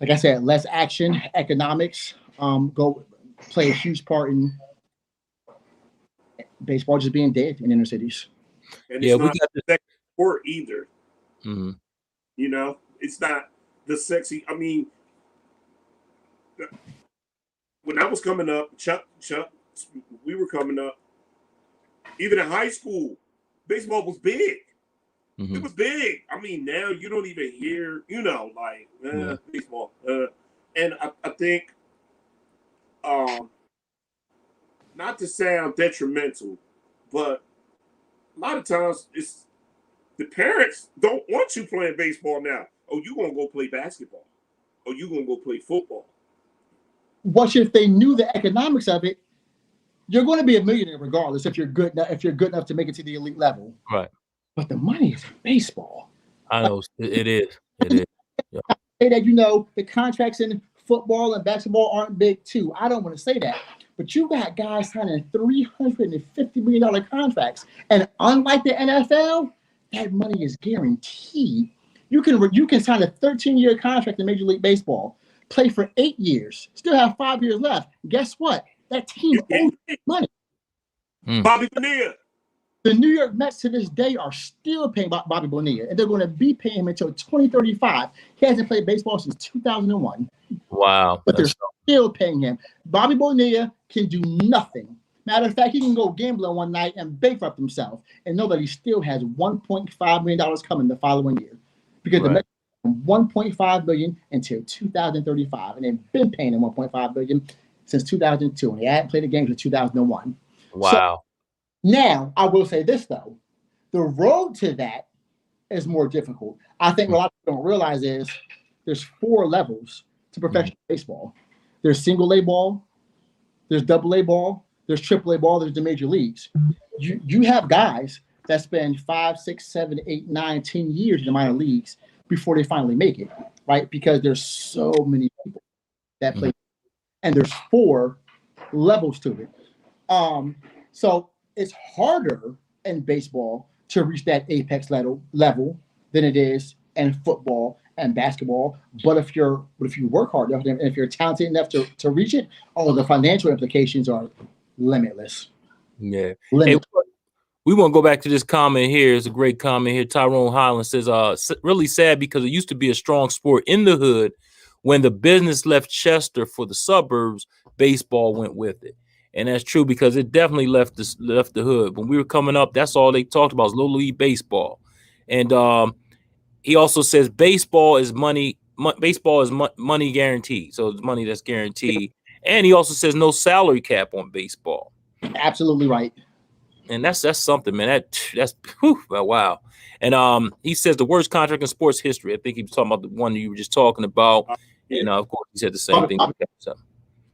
like I said, less action, economics go play a huge part in baseball just being dead in inner cities. And it's not the sexy sport either. Mm-hmm. It's not the sexy. I mean, when I was coming up, Chuck, we were coming up. Even in high school, baseball was big. Mm-hmm. It was big. I mean, now you don't even hear, baseball. And I think, not to sound detrimental, but a lot of times it's the parents don't want you playing baseball now. Oh, you gonna go play basketball? Oh, you gonna go play football? What if they knew the economics of it? You're going to be a millionaire regardless if you're good enough to make it to the elite level. Right. But the money is in baseball. I know it is. It is. Yeah. Say that the contracts in football and basketball aren't big too. I don't want to say that. But you got guys signing $350 million contracts. And unlike the NFL, that money is guaranteed. You can sign a 13-year contract in Major League Baseball, play for 8 years, still have 5 years left. Guess what? That team owes money. Bobby Bonilla. The New York Mets to this day are still paying Bobby Bonilla, and they're going to be paying him until 2035. He hasn't played baseball since 2001. Wow. But they're still paying him. Bobby Bonilla can do nothing. Matter of fact, he can go gambling one night and bankrupt himself, and nobody still has $1.5 million coming the following year because the Mets have $1.5 million until 2035, and they've been paying him $1.5 million since 2002, and they hadn't played a game since 2001. Wow. So, now, I will say this, though. The road to that is more difficult. I think what a lot of people don't realize is there's 4 levels to professional baseball. There's single A ball, there's double A ball, there's triple A ball, there's the major leagues. You have guys that spend 5, 6, 7, 8, 9, 10 years in the minor leagues before they finally make it, right? Because there's so many people that play. And there's 4 levels to it. So it's harder in baseball to reach that apex level than it is in football and basketball. But if you work hard enough, and if you're talented enough to reach it, the financial implications are limitless. Yeah. Hey, we want to go back to this comment here. It's a great comment here. Tyrone Highland says, really sad because it used to be a strong sport in the hood. When the business left Chester for the suburbs, baseball went with it. And that's true because it definitely left the hood. When we were coming up, that's all they talked about was little league baseball. And he also says baseball is money. Baseball is money guaranteed. So it's money that's guaranteed. And he also says no salary cap on baseball. Absolutely right. And that's something, man. That's wow. And he says the worst contract in sports history. I think he was talking about the one you were just talking about. And of course, he said the same thing.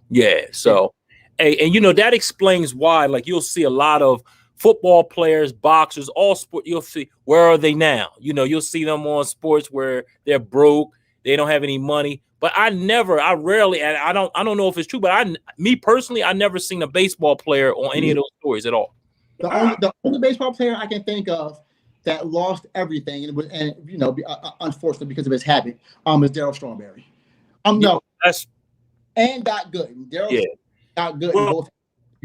Yeah. So. Hey, and that explains why, like, you'll see a lot of football players, boxers, all sport. You'll see where are they now? You'll see them on sports where they're broke they don't have any money. But I rarely, and I don't know if it's true, but me personally, I never seen a baseball player on any of those stories at all. The only baseball player I can think of that lost everything and unfortunately because of his habit, is Darryl Strawberry. No, and got good. Darryl got good in both.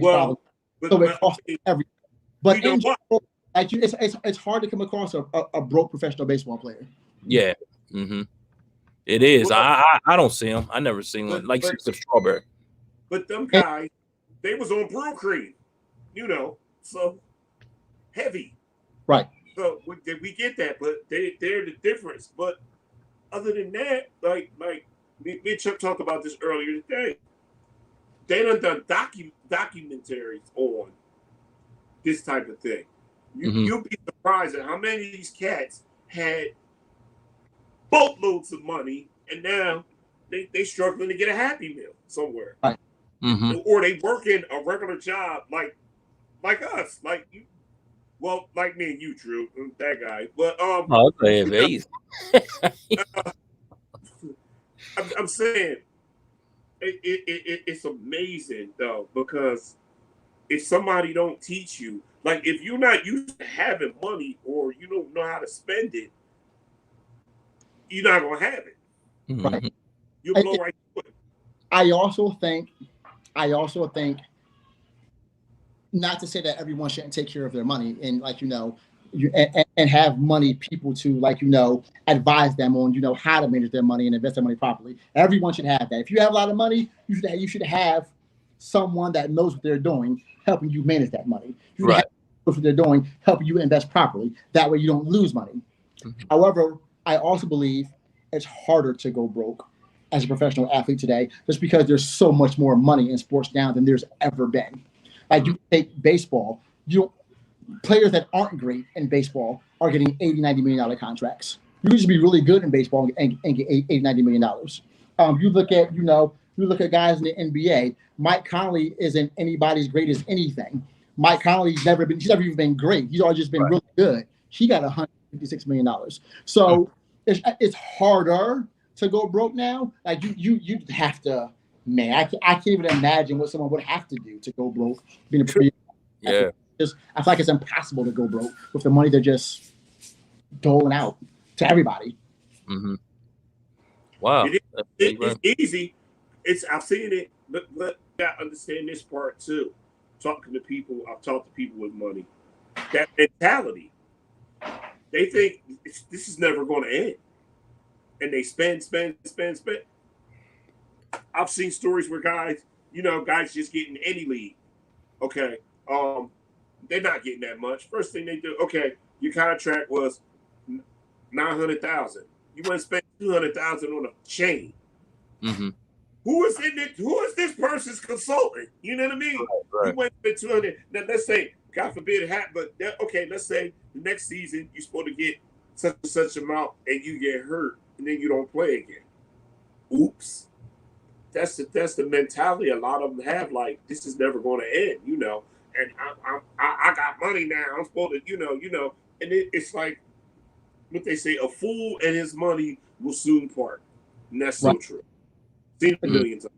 So it cost everything. But in general, like it's hard to come across a broke professional baseball player. Yeah. Mm-hmm. It is. I don't see him. I never seen one like Strawberry. But them guys, they was on Brew Cream, so heavy. Right. So we get that, but they're the difference. But other than that, like me and Chuck talked about this earlier today, they done documentaries on this type of thing. You'll be surprised at how many of these cats had boatloads of money, and now they struggling to get a Happy Meal somewhere, right? Or they working a regular job like us, like you, like me and you, Drew, that guy. But I'm saying it's amazing though, because if somebody don't teach you, like if you're not used to having money or you don't know how to spend it, you're not gonna have it. Right. You'll blow right through it. I also think not to say that everyone shouldn't take care of their money and and have money people to advise them on how to manage their money and invest their money properly. Everyone should have that. If you have a lot of money, you should have someone that knows what they're doing helping you manage that money. You right. Knows what they're doing, helping you invest properly. That way you don't lose money. However, I also believe it's harder to go broke as a professional athlete today, just because there's so much more money in sports now than there's ever been. Like you take baseball, players that aren't great in baseball are getting $80, $90 million contracts. You used to be really good in baseball and get $80, $90 million. You look at guys in the NBA. Mike Conley isn't anybody's great as anything. Mike Conley's never even been great. He's always just been really good. He got $156 million. So it's harder to go broke now. Like you have to, man. I can't even imagine what someone would have to do to go broke. Being a yeah. I feel like it's impossible to go broke with the money they're just doling out to everybody. Mm-hmm. Wow, it's easy. I've seen it, but you gotta understand this part too. Talking to people, I've talked to people with money. That mentality, they think this is never going to end, and they spend. I've seen stories where guys just getting any league. Okay, they're not getting that much. First thing they do, okay, your contract was $900,000. You want to spend $200,000 on a chain. Mm-hmm. Who is this person's consultant? You know what I mean? Right. You went to $200. Now let's say, God forbid it happened, but okay, let's say the next season you're supposed to get such and such amount, and you get hurt, and then you don't play again. Oops. That's the mentality a lot of them have. Like, this is never going to end, And I got money now. I'm supposed to, And it's like what they say: a fool and his money will soon part, and that's so true. Seen it millions of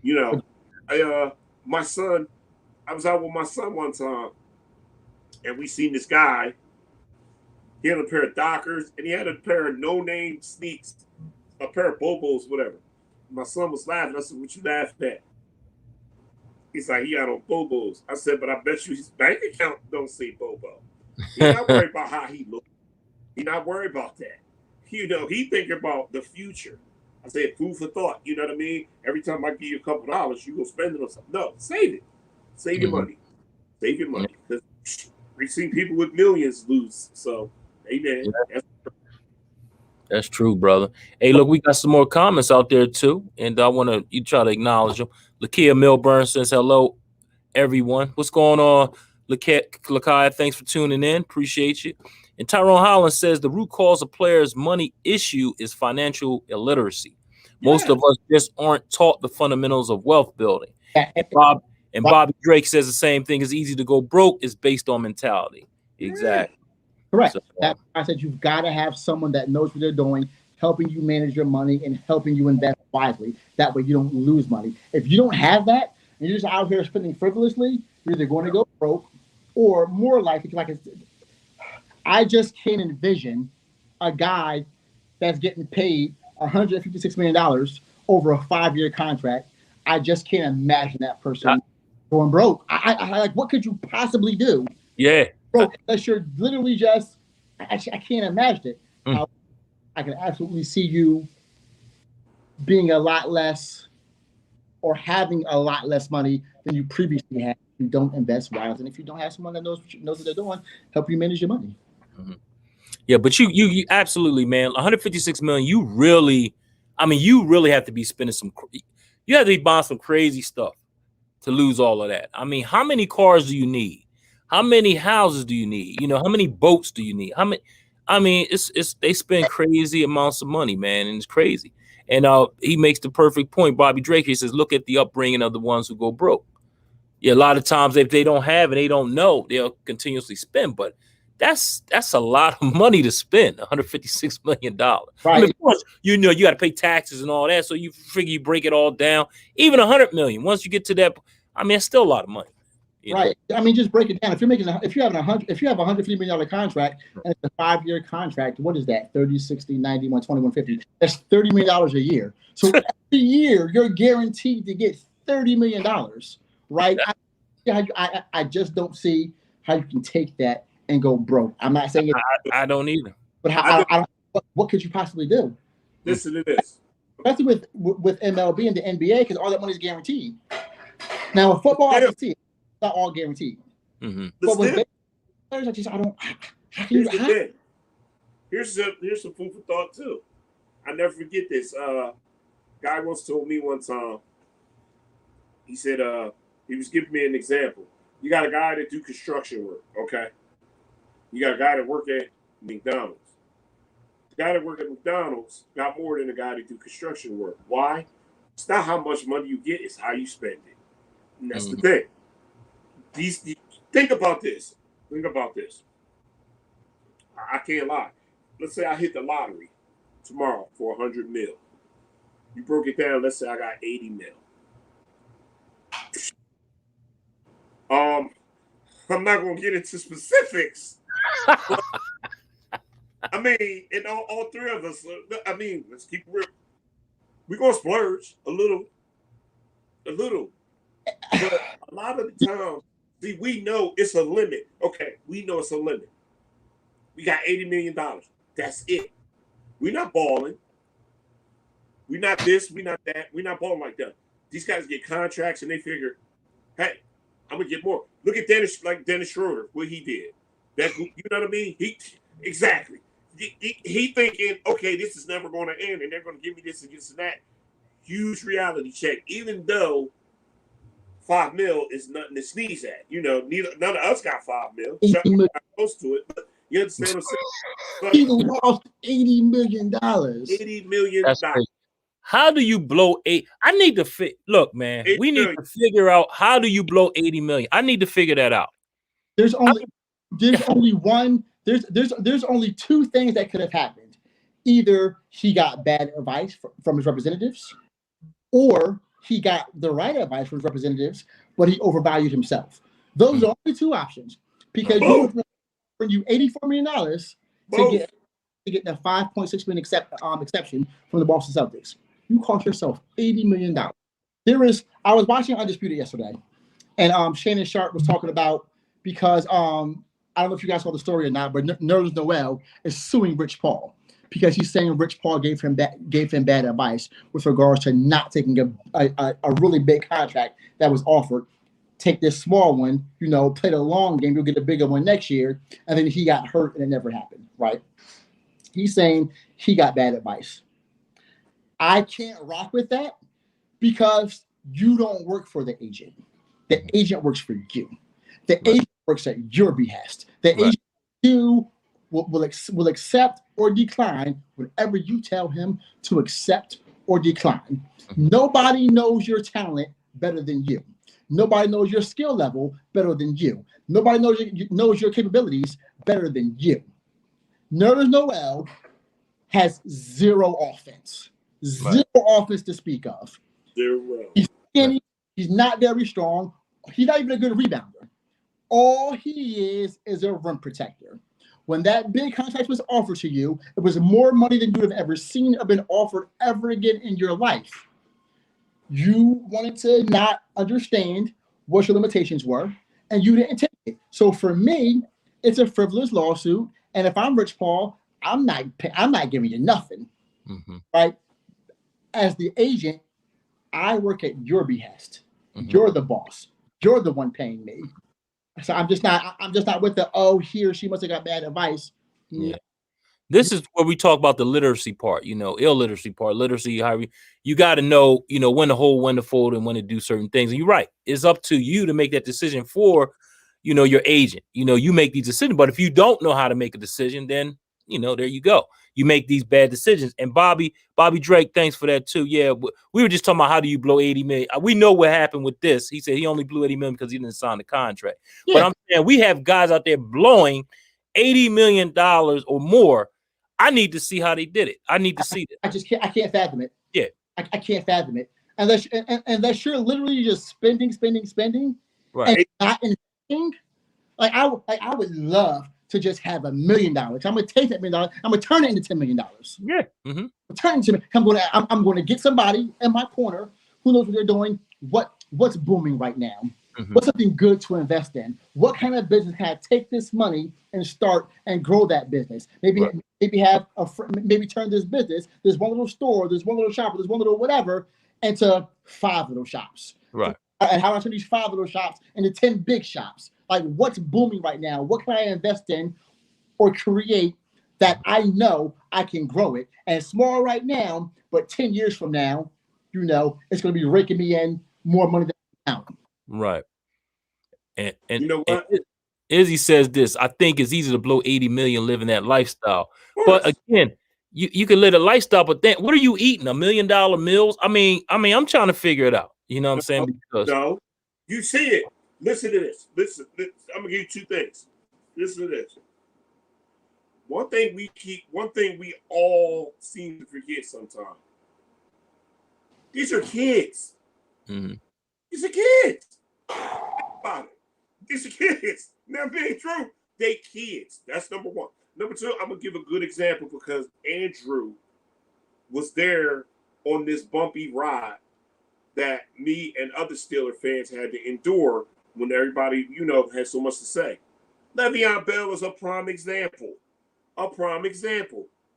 times. My son, I was out with my son one time, and we seen this guy. He had a pair of Dockers, and he had a pair of no-name sneaks, a pair of Bobos, whatever. My son was laughing. I said, "What you laughing at?" He's like, "He got on Bobos." I said, "But I bet you his bank account don't say Bobo." He's not worried about how he looks. He's not worried about that. He thinking about the future. I said, food for thought. You know what I mean? Every time I give you a couple $, you go spend it on something. No, save it. Save your money. Save your money. Because we've seen people with millions lose. So, amen. Yeah. That's true, brother. Hey, look, we got some more comments out there too, and I want you try to acknowledge them. Lakia Milburn says, "Hello, everyone. What's going on, Lakia? Thanks for tuning in. Appreciate you." And Tyrone Holland says the root cause of players' money issue is financial illiteracy. Most of us just aren't taught the fundamentals of wealth building. And Bobby Drake says the same thing. It's easy to go broke. It's based on mentality. Exactly. Correct. I said you've got to have someone that knows what they're doing, helping you manage your money and helping you invest wisely. That way you don't lose money. If you don't have that and you're just out here spending frivolously, you're either going to go broke or more likely, I just can't envision a guy that's getting paid $156 million over a 5-year contract. I just can't imagine that person going broke. I like, what could you possibly do? Yeah. Broke, unless you're literally just, I can't imagine it. I can absolutely see you being a lot less or having a lot less money than you previously had if you don't invest wisely. And if you don't have someone that knows what they're doing, help you manage your money. Yeah, but you absolutely, man, 156 million, you really have to be spending you have to be buying some crazy stuff to lose all of that. I mean, how many cars do you need? How many houses do you need? You know, how many boats do you need? They spend crazy amounts of money, man, and it's crazy. And he makes the perfect point. Bobby Drake, he says, look at the upbringing of the ones who go broke. Yeah, a lot of times if they don't have and they don't know, they'll continuously spend. But that's a lot of money to spend, $156 million. Right. I mean, of course, you got to pay taxes and all that. So you figure you break it all down, even 100 million. Once you get to that, I mean, it's still a lot of money. Right. I mean, just break it down. If you have a $150 million contract and it's a 5-year contract, what is that? 30, 60, 90, 120, 150. That's $30 million a year. So every year you're guaranteed to get $30 million, right? I just don't see how you can take that and go broke. I'm not saying I don't either. But what could you possibly do? Listen to this. Especially with MLB and the NBA, because all that money is guaranteed. Now, with football, I can see it. It's not all guaranteed. But with players, I don't. Here's some food for thought too. I never forget this. Guy once told me one time. He said he was giving me an example. You got a guy that do construction work, okay? You got a guy that work at McDonald's. The guy that work at McDonald's got more than the guy that do construction work. Why? It's not how much money you get; it's how you spend it. And that's the thing. Think about this. I can't lie. Let's say I hit the lottery tomorrow for 100 mil. You broke it down. Let's say I got 80 mil. I'm not gonna get into specifics. I mean, and all three of us. I mean, let's keep it real. We're gonna splurge a little. But a lot of the time, see, we know it's a limit. Okay, we know it's a limit. We got $80 million. That's it. We're not balling. We're not this. We're not that. We're not balling like that. These guys get contracts and they figure, hey, I'm gonna get more. Look at Dennis Schroeder, what he did. You know what I mean? Exactly. He thinking, okay, this is never going to end, and they're going to give me this and this and that. Huge reality check, even though $5 million is nothing to sneeze at. You know, none of us got $5 million. Not close to it, but you understand what I'm saying? He lost $80 million. $80 million. That's crazy. How do you blow I need to look, man. We need to figure out how do you blow 80 million. I need to figure that out. There's only two things that could have happened. Either he got bad advice from his representatives, or he got the right advice from his representatives, but he overvalued himself. Those are only two options. Because you $84 million to get the $5.6 million exception from the Boston Celtics. You cost yourself $80 million. I was watching Undisputed yesterday, and Shannon Sharp was talking about, because I don't know if you guys saw the story or not, but Nerlens Noel is suing Rich Paul because he's saying Rich Paul gave him bad advice with regards to not taking a really big contract that was offered. Take this small one, play the long game, you'll get a bigger one next year. And then he got hurt and it never happened, right? He's saying he got bad advice. I can't rock with that because you don't work for the agent. The agent works for you. The agent works at your behest. The agent will accept or decline whatever you tell him to accept or decline. Nobody knows your talent better than you. Nobody knows your skill level better than you. Nobody knows your capabilities better than you. Nerlens Noel has zero offense. Zero offense to speak of. He's skinny. He's not very strong. He's not even a good rebounder. All he is a rim protector. When that big contract was offered to you, it was more money than you have ever seen or been offered ever again in your life. You wanted to not understand what your limitations were, and you didn't take it. So for me, it's a frivolous lawsuit. And if I'm Rich Paul, I'm not giving you nothing, right? As the agent, I work at your behest. You're the boss. You're the one paying me. So I'm just not with the, oh, he or she must have got bad advice. Yeah. This is where we talk about the literacy part, illiteracy part, literacy, how you got to know, when to hold, when to fold, and when to do certain things. And you're right. It's up to you to make that decision for, your agent. You make these decisions. But if you don't know how to make a decision, then, there you go. You make these bad decisions. And Bobby Drake, thanks for that too. Yeah, we were just talking about how do you blow 80 million. We know what happened with this. He said he only blew 80 million because he didn't sign the contract. Yeah. But I'm saying we have guys out there blowing $80 million or more. I need to see how they did it. I need to see it. I can't fathom it. Yeah. I can't fathom it. Unless you're literally just spending, right, and not investing. Like I would love to just have $1 million. I'm gonna take that $1 million. I'm gonna turn it into $10 million. Yeah. Turn it into. I'm going to get somebody in my corner who knows what they're doing. What's booming right now? What's something good to invest in? What kind of business can I take this money and start and grow that business? Maybe turn this business. There's one little store. There's one little shop. There's one little whatever into 5 little shops. Right. And how do I turn these 5 little shops into 10 big shops? Like what's booming right now? What can I invest in or create that I know I can grow it? And it's small right now, but 10 years from now, it's going to be raking me in more money than now. Right. And you know what? Izzy says this, I think it's easy to blow 80 million living that lifestyle. But again, you can live a lifestyle, but then what are you eating? $1 million meals? I mean, I'm trying to figure it out. You know what I'm saying? No, you see it. Listen to this. Listen. I'm gonna give you 2 things. Listen to this. One thing we all seem to forget sometimes. These are kids. These are kids. Think about it. These are kids. Now, being true, they kids. That's number 1. Number 2, I'm gonna give a good example because Andrew was there on this bumpy ride that me and other Steeler fans had to endure when everybody, had so much to say. Le'Veon Bell is a prime example.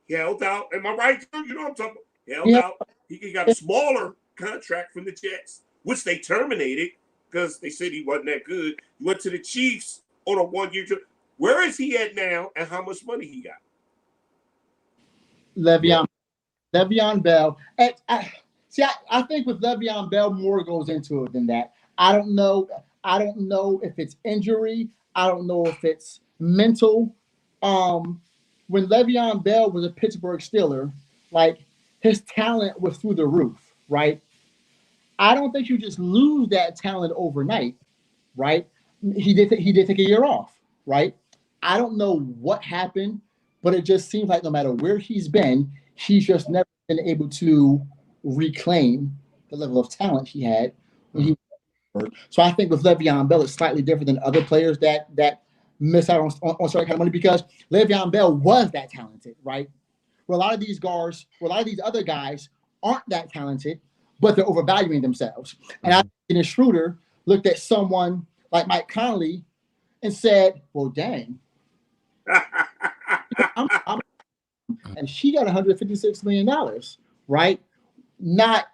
He held out. Am I right, Drew? You know what I'm talking about? He held out. He got a smaller contract from the Jets, which they terminated because they said he wasn't that good. He went to the Chiefs on a 1-year trip. Where is he at now and how much money he got? Le'Veon Bell. I think with Le'Veon Bell, more goes into it than that. I don't know if it's injury. I don't know if it's mental. When Le'Veon Bell was a Pittsburgh Steeler, like his talent was through the roof, right? I don't think you just lose that talent overnight, right? He did take a year off, right? I don't know what happened, but it just seems like no matter where he's been, he's just never been able to reclaim the level of talent he had when he was. So I think with Le'Veon Bell, it's slightly different than other players that miss out on certain kind of money because Le'Veon Bell was that talented, right? Where a lot of these other guys aren't that talented, but they're overvaluing themselves. And I think Dennis Schroeder looked at someone like Mike Conley and said, well, dang. And she got $156 million, right? Not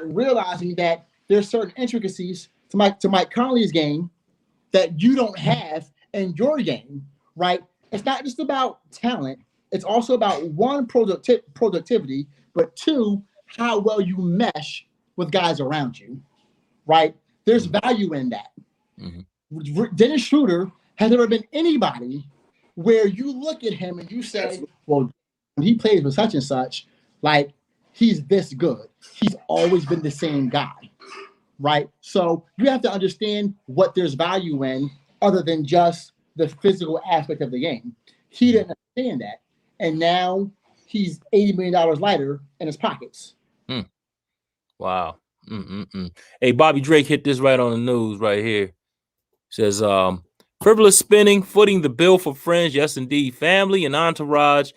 realizing that there's certain intricacies to Mike Conley's game that you don't have in your game, right? It's not just about talent. It's also about 1, productivity, but 2, how well you mesh with guys around you, right? There's value in that. Dennis Schroeder has never been anybody where you look at him and you say, well, when he plays with such and such, like he's this good. He's always been the same guy, right? So you have to understand what there's value in other than just the physical aspect of the game. He didn't understand that. and now he's $80 million lighter in his pockets. Wow. Hey, Bobby Drake hit this right on the news right here. Says, frivolous spending, footing the bill for friends. Yes, indeed. Family and entourage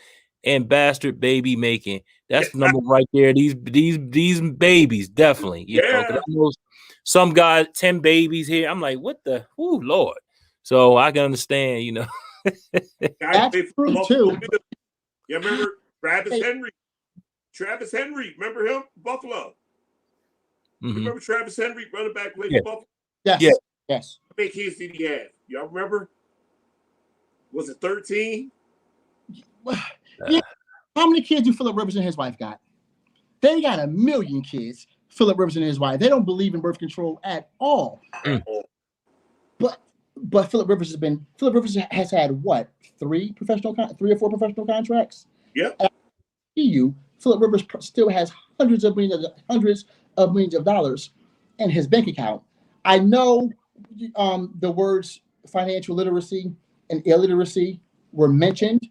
and bastard baby making. That's the number right there. These babies, definitely. You know, 'cause I know some guys, 10 babies here. I'm like, what the, oh Lord. So I can understand, you know. That's true too. You remember Travis Henry? Travis Henry, remember him? Buffalo. Remember Travis Henry, running back, played for Buffalo? Yes. Yeah. Yes. How many kids did he have? Y'all remember? Was it 13? Yeah. How many kids do Phillip Rivers and his wife got? They got 1 million kids. Phillip Rivers and his wife. They don't believe in birth control at all. But Phillip Rivers has had what? 3 or 4 professional contracts? Yep. Phillip Rivers still has hundreds of millions of dollars in his bank account. I know the words financial literacy and illiteracy were mentioned,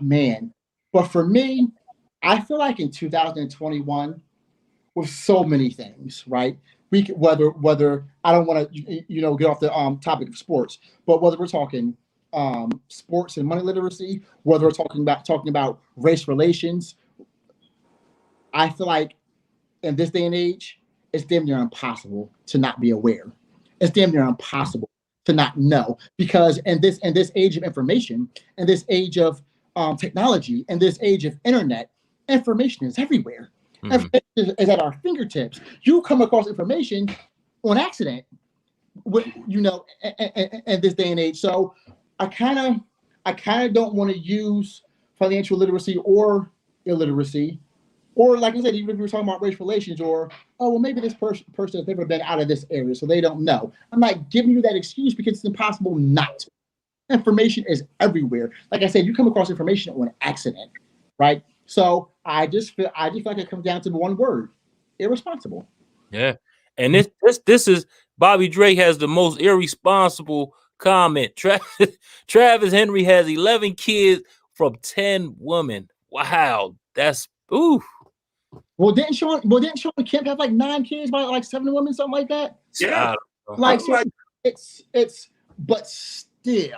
man. But for me, I feel like in 2021, with so many things, right? We could, whether I don't want to get off the topic of sports, but whether we're talking sports and money literacy, whether we're talking about race relations, I feel like in this day and age, it's damn near impossible to not be aware. It's damn near impossible to not know, because in this age of information, in this age of technology, in this age of internet, information is everywhere. Information is at our fingertips. You come across information on accident, in this day and age. So I kind of don't want to use financial literacy or illiteracy, or like I said, even if we were talking about race relations, or maybe this person has never been out of this area, so they don't know. I'm not giving you that excuse, because it's impossible not to. Information is everywhere. Like I said, you come across information on accident, right? So I just feel like it comes down to one word: irresponsible. Yeah, and this is Bobby Drake has the most irresponsible comment. Travis Henry has 11 kids from 10 women. Wow, that's ooh. Well, didn't Sean Kemp have like 9 kids by like 7 women, something like that? Yeah, but still,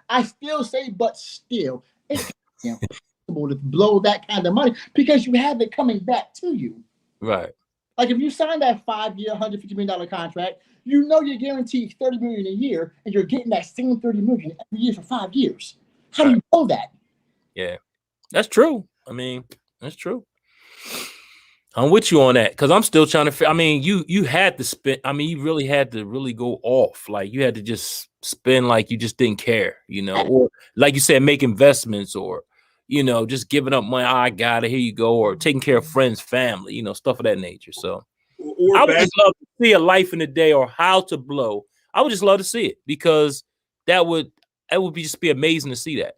I still say, but still, it's impossible to blow that kind of money, because you have it coming back to you. Right. Like if you sign that 5-year, $150 million contract, you're guaranteed $30 million a year, and you're getting that same $30 million every year for 5 years. How do you know that? Yeah, that's true. I mean, that's true. I'm with you on that, because I'm still trying to. I mean, you had to spend. I mean, you really had to really go off. Like you had to just spend like you just didn't care, or like you said, make investments, or just giving up money. I got it. Here you go, or taking care of friends, family, stuff of that nature. So I would just love to see a life in the day, or how to blow. I would just love to see it, because that would just be amazing to see that.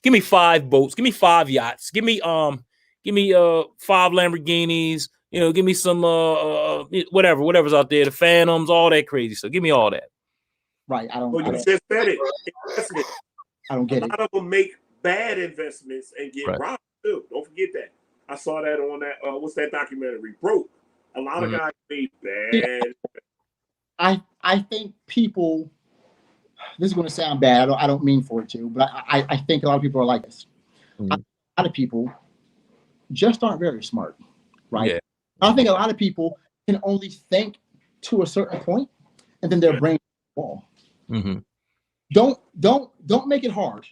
Give me 5 boats. Give me 5 yachts. Give me 5 Lamborghinis. Give me some whatever's out there, the Phantoms, all that crazy. So give me all that. Right. You just said it. I don't get it. A lot of them make bad investments and get robbed too. Don't forget that. I saw that on that. What's that documentary? Broke. A lot of guys made bad. I think people. This is going to sound bad. I don't mean for it to, but I think a lot of people are like this. A lot of people just aren't very smart, right? Yeah. I think a lot of people can only think to a certain point, and then their brain fall. Don't make it hard.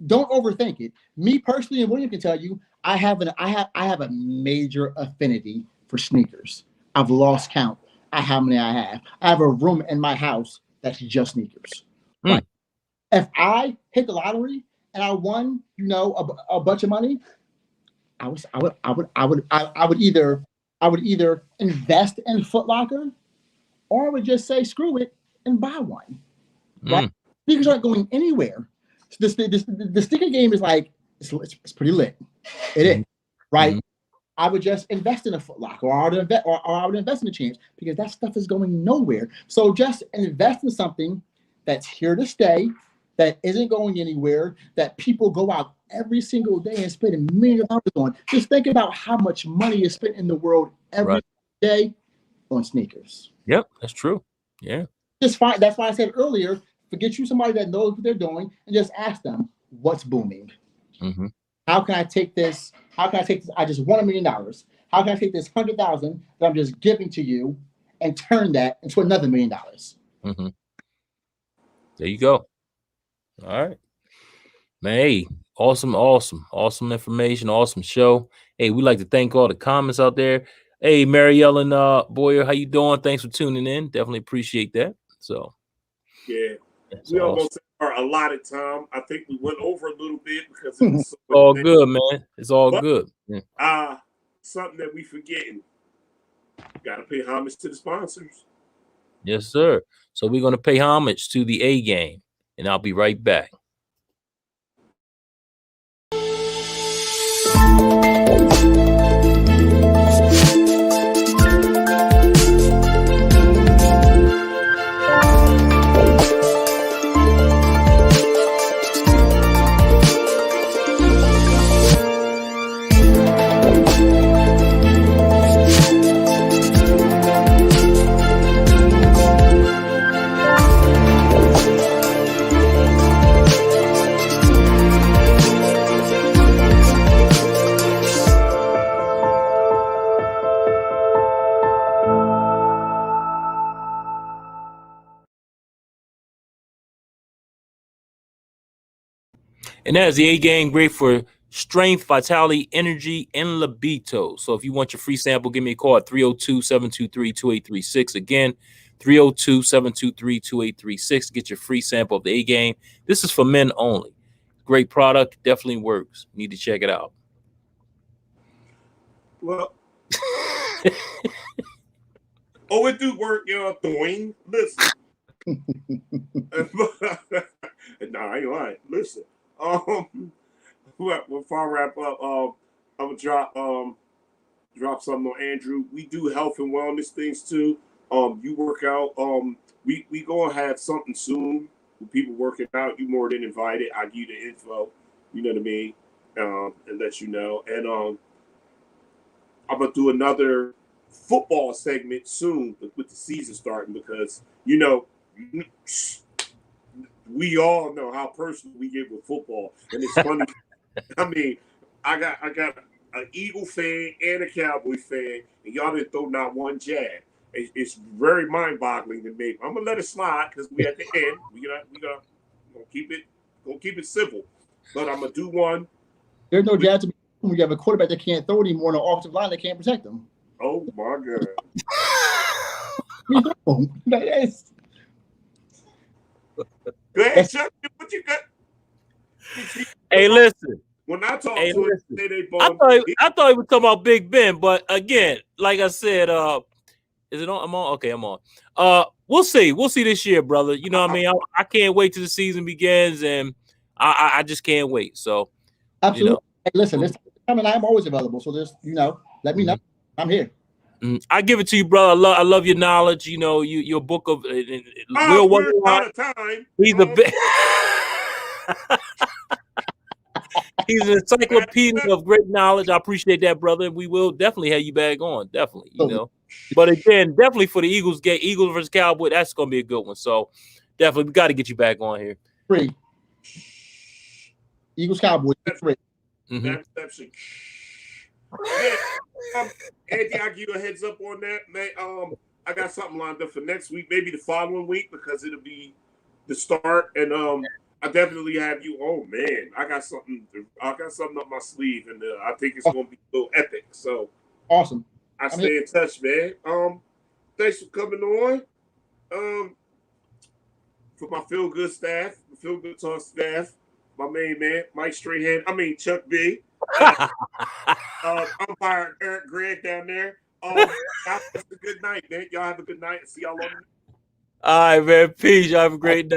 Don't overthink it. Me personally, and William can tell you, I have a major affinity for sneakers. I've lost count at how many I have. I have a room in my house that's just sneakers. Right? If I hit the lottery and I won, a bunch of money, I would either invest in Foot Locker, or I would just say screw it and buy one. Right? Sneakers aren't going anywhere. So the sneaker game is like it's pretty lit. It is, right? I would just invest in a Foot Locker, or I would invest in a Champs, because that stuff is going nowhere. So just invest in something that's here to stay, that isn't going anywhere, that people go out every single day and spending millions of dollars on. Just think about how much money is spent in the world every day on sneakers. Yep, that's true. Yeah. Just fine. That's why I said earlier, forget you somebody that knows what they're doing and just ask them what's booming. Mm-hmm. How can I take this? How can I take this? I just won $1 million. How can I take this 100,000 that I'm just giving to you and turn that into another $1 million? Mm-hmm. There you go. All right. Man, hey, awesome information, awesome show. Hey, we'd like to thank all the comments out there. Hey, Mary Ellen Boyer, how you doing? Thanks for tuning in. Definitely appreciate that. So yeah, awesome. we almost our allotted time. I think we went over a little bit because it was all good, man. It's all good. Yeah. Something that we forgetting. Got to pay homage to the sponsors. Yes, sir. So we're gonna pay homage to the A game, and I'll be right back. And that is the A game, great for strength, vitality, energy, and libido. So if you want your free sample, give me a call at 302-723-2836. Again, 302-723-2836 to get your free sample of the A game. This is for men only. Great product, definitely works. You need to check it out. Well, it do work, Dwayne. Listen. Nah, I ain't lying. Listen. Before I wrap up, I'm gonna drop something on Andrew. We do health and wellness things too. You work out. We gonna have something soon with people working out. You more than invited. I give you the info. You know what I mean? And let you know. And I'm gonna do another football segment soon with the season starting because we all know how personal we get with football, and it's funny. I mean, I got an Eagle fan and a Cowboy fan, and y'all didn't throw not one jab. It's very mind-boggling to me. I'm gonna let it slide because we at the end. We gonna keep it civil, but I'm gonna do one. There's no jab to be when you have a quarterback that can't throw anymore and an offensive line that can't protect them. Oh my God! Go ahead, Chuck. What you got? Hey, listen. When I talk to him, I thought he was talking about Big Ben, but again, like I said, is it on? I'm on. Okay, I'm on. We'll see. We'll see this year, brother. You know what I mean? I can't wait till the season begins, and I just can't wait. So, absolutely. Hey, listen, I'm always available. So just let me know. I'm here. I give it to you, brother. I love your knowledge. Your book of Will out of time. He's a bit. He's an encyclopedia of great knowledge. I appreciate that, brother. We will definitely have you back on. Definitely, But again, definitely for the Eagles game, Eagles versus Cowboys, that's gonna be a good one. So definitely, we got to get you back on here. Free. Eagles Cowboys free. That exception. Yeah, Andy, I'll give you a heads up on that, man. I got something lined up for next week, maybe the following week, because it'll be the start. And I definitely have you. Oh man, I got something up my sleeve, and I think it's gonna be a little epic. So awesome. I stay in touch, man. Thanks for coming on. For my Feel Good staff, the Feel Good Talk staff, my main man, Mike Strahan. Chuck B. Umpire Eric Gregg down there. Y'all have a good night, man. Y'all have a good night. See y'all on. All right, man. Peace. Y'all have a great night.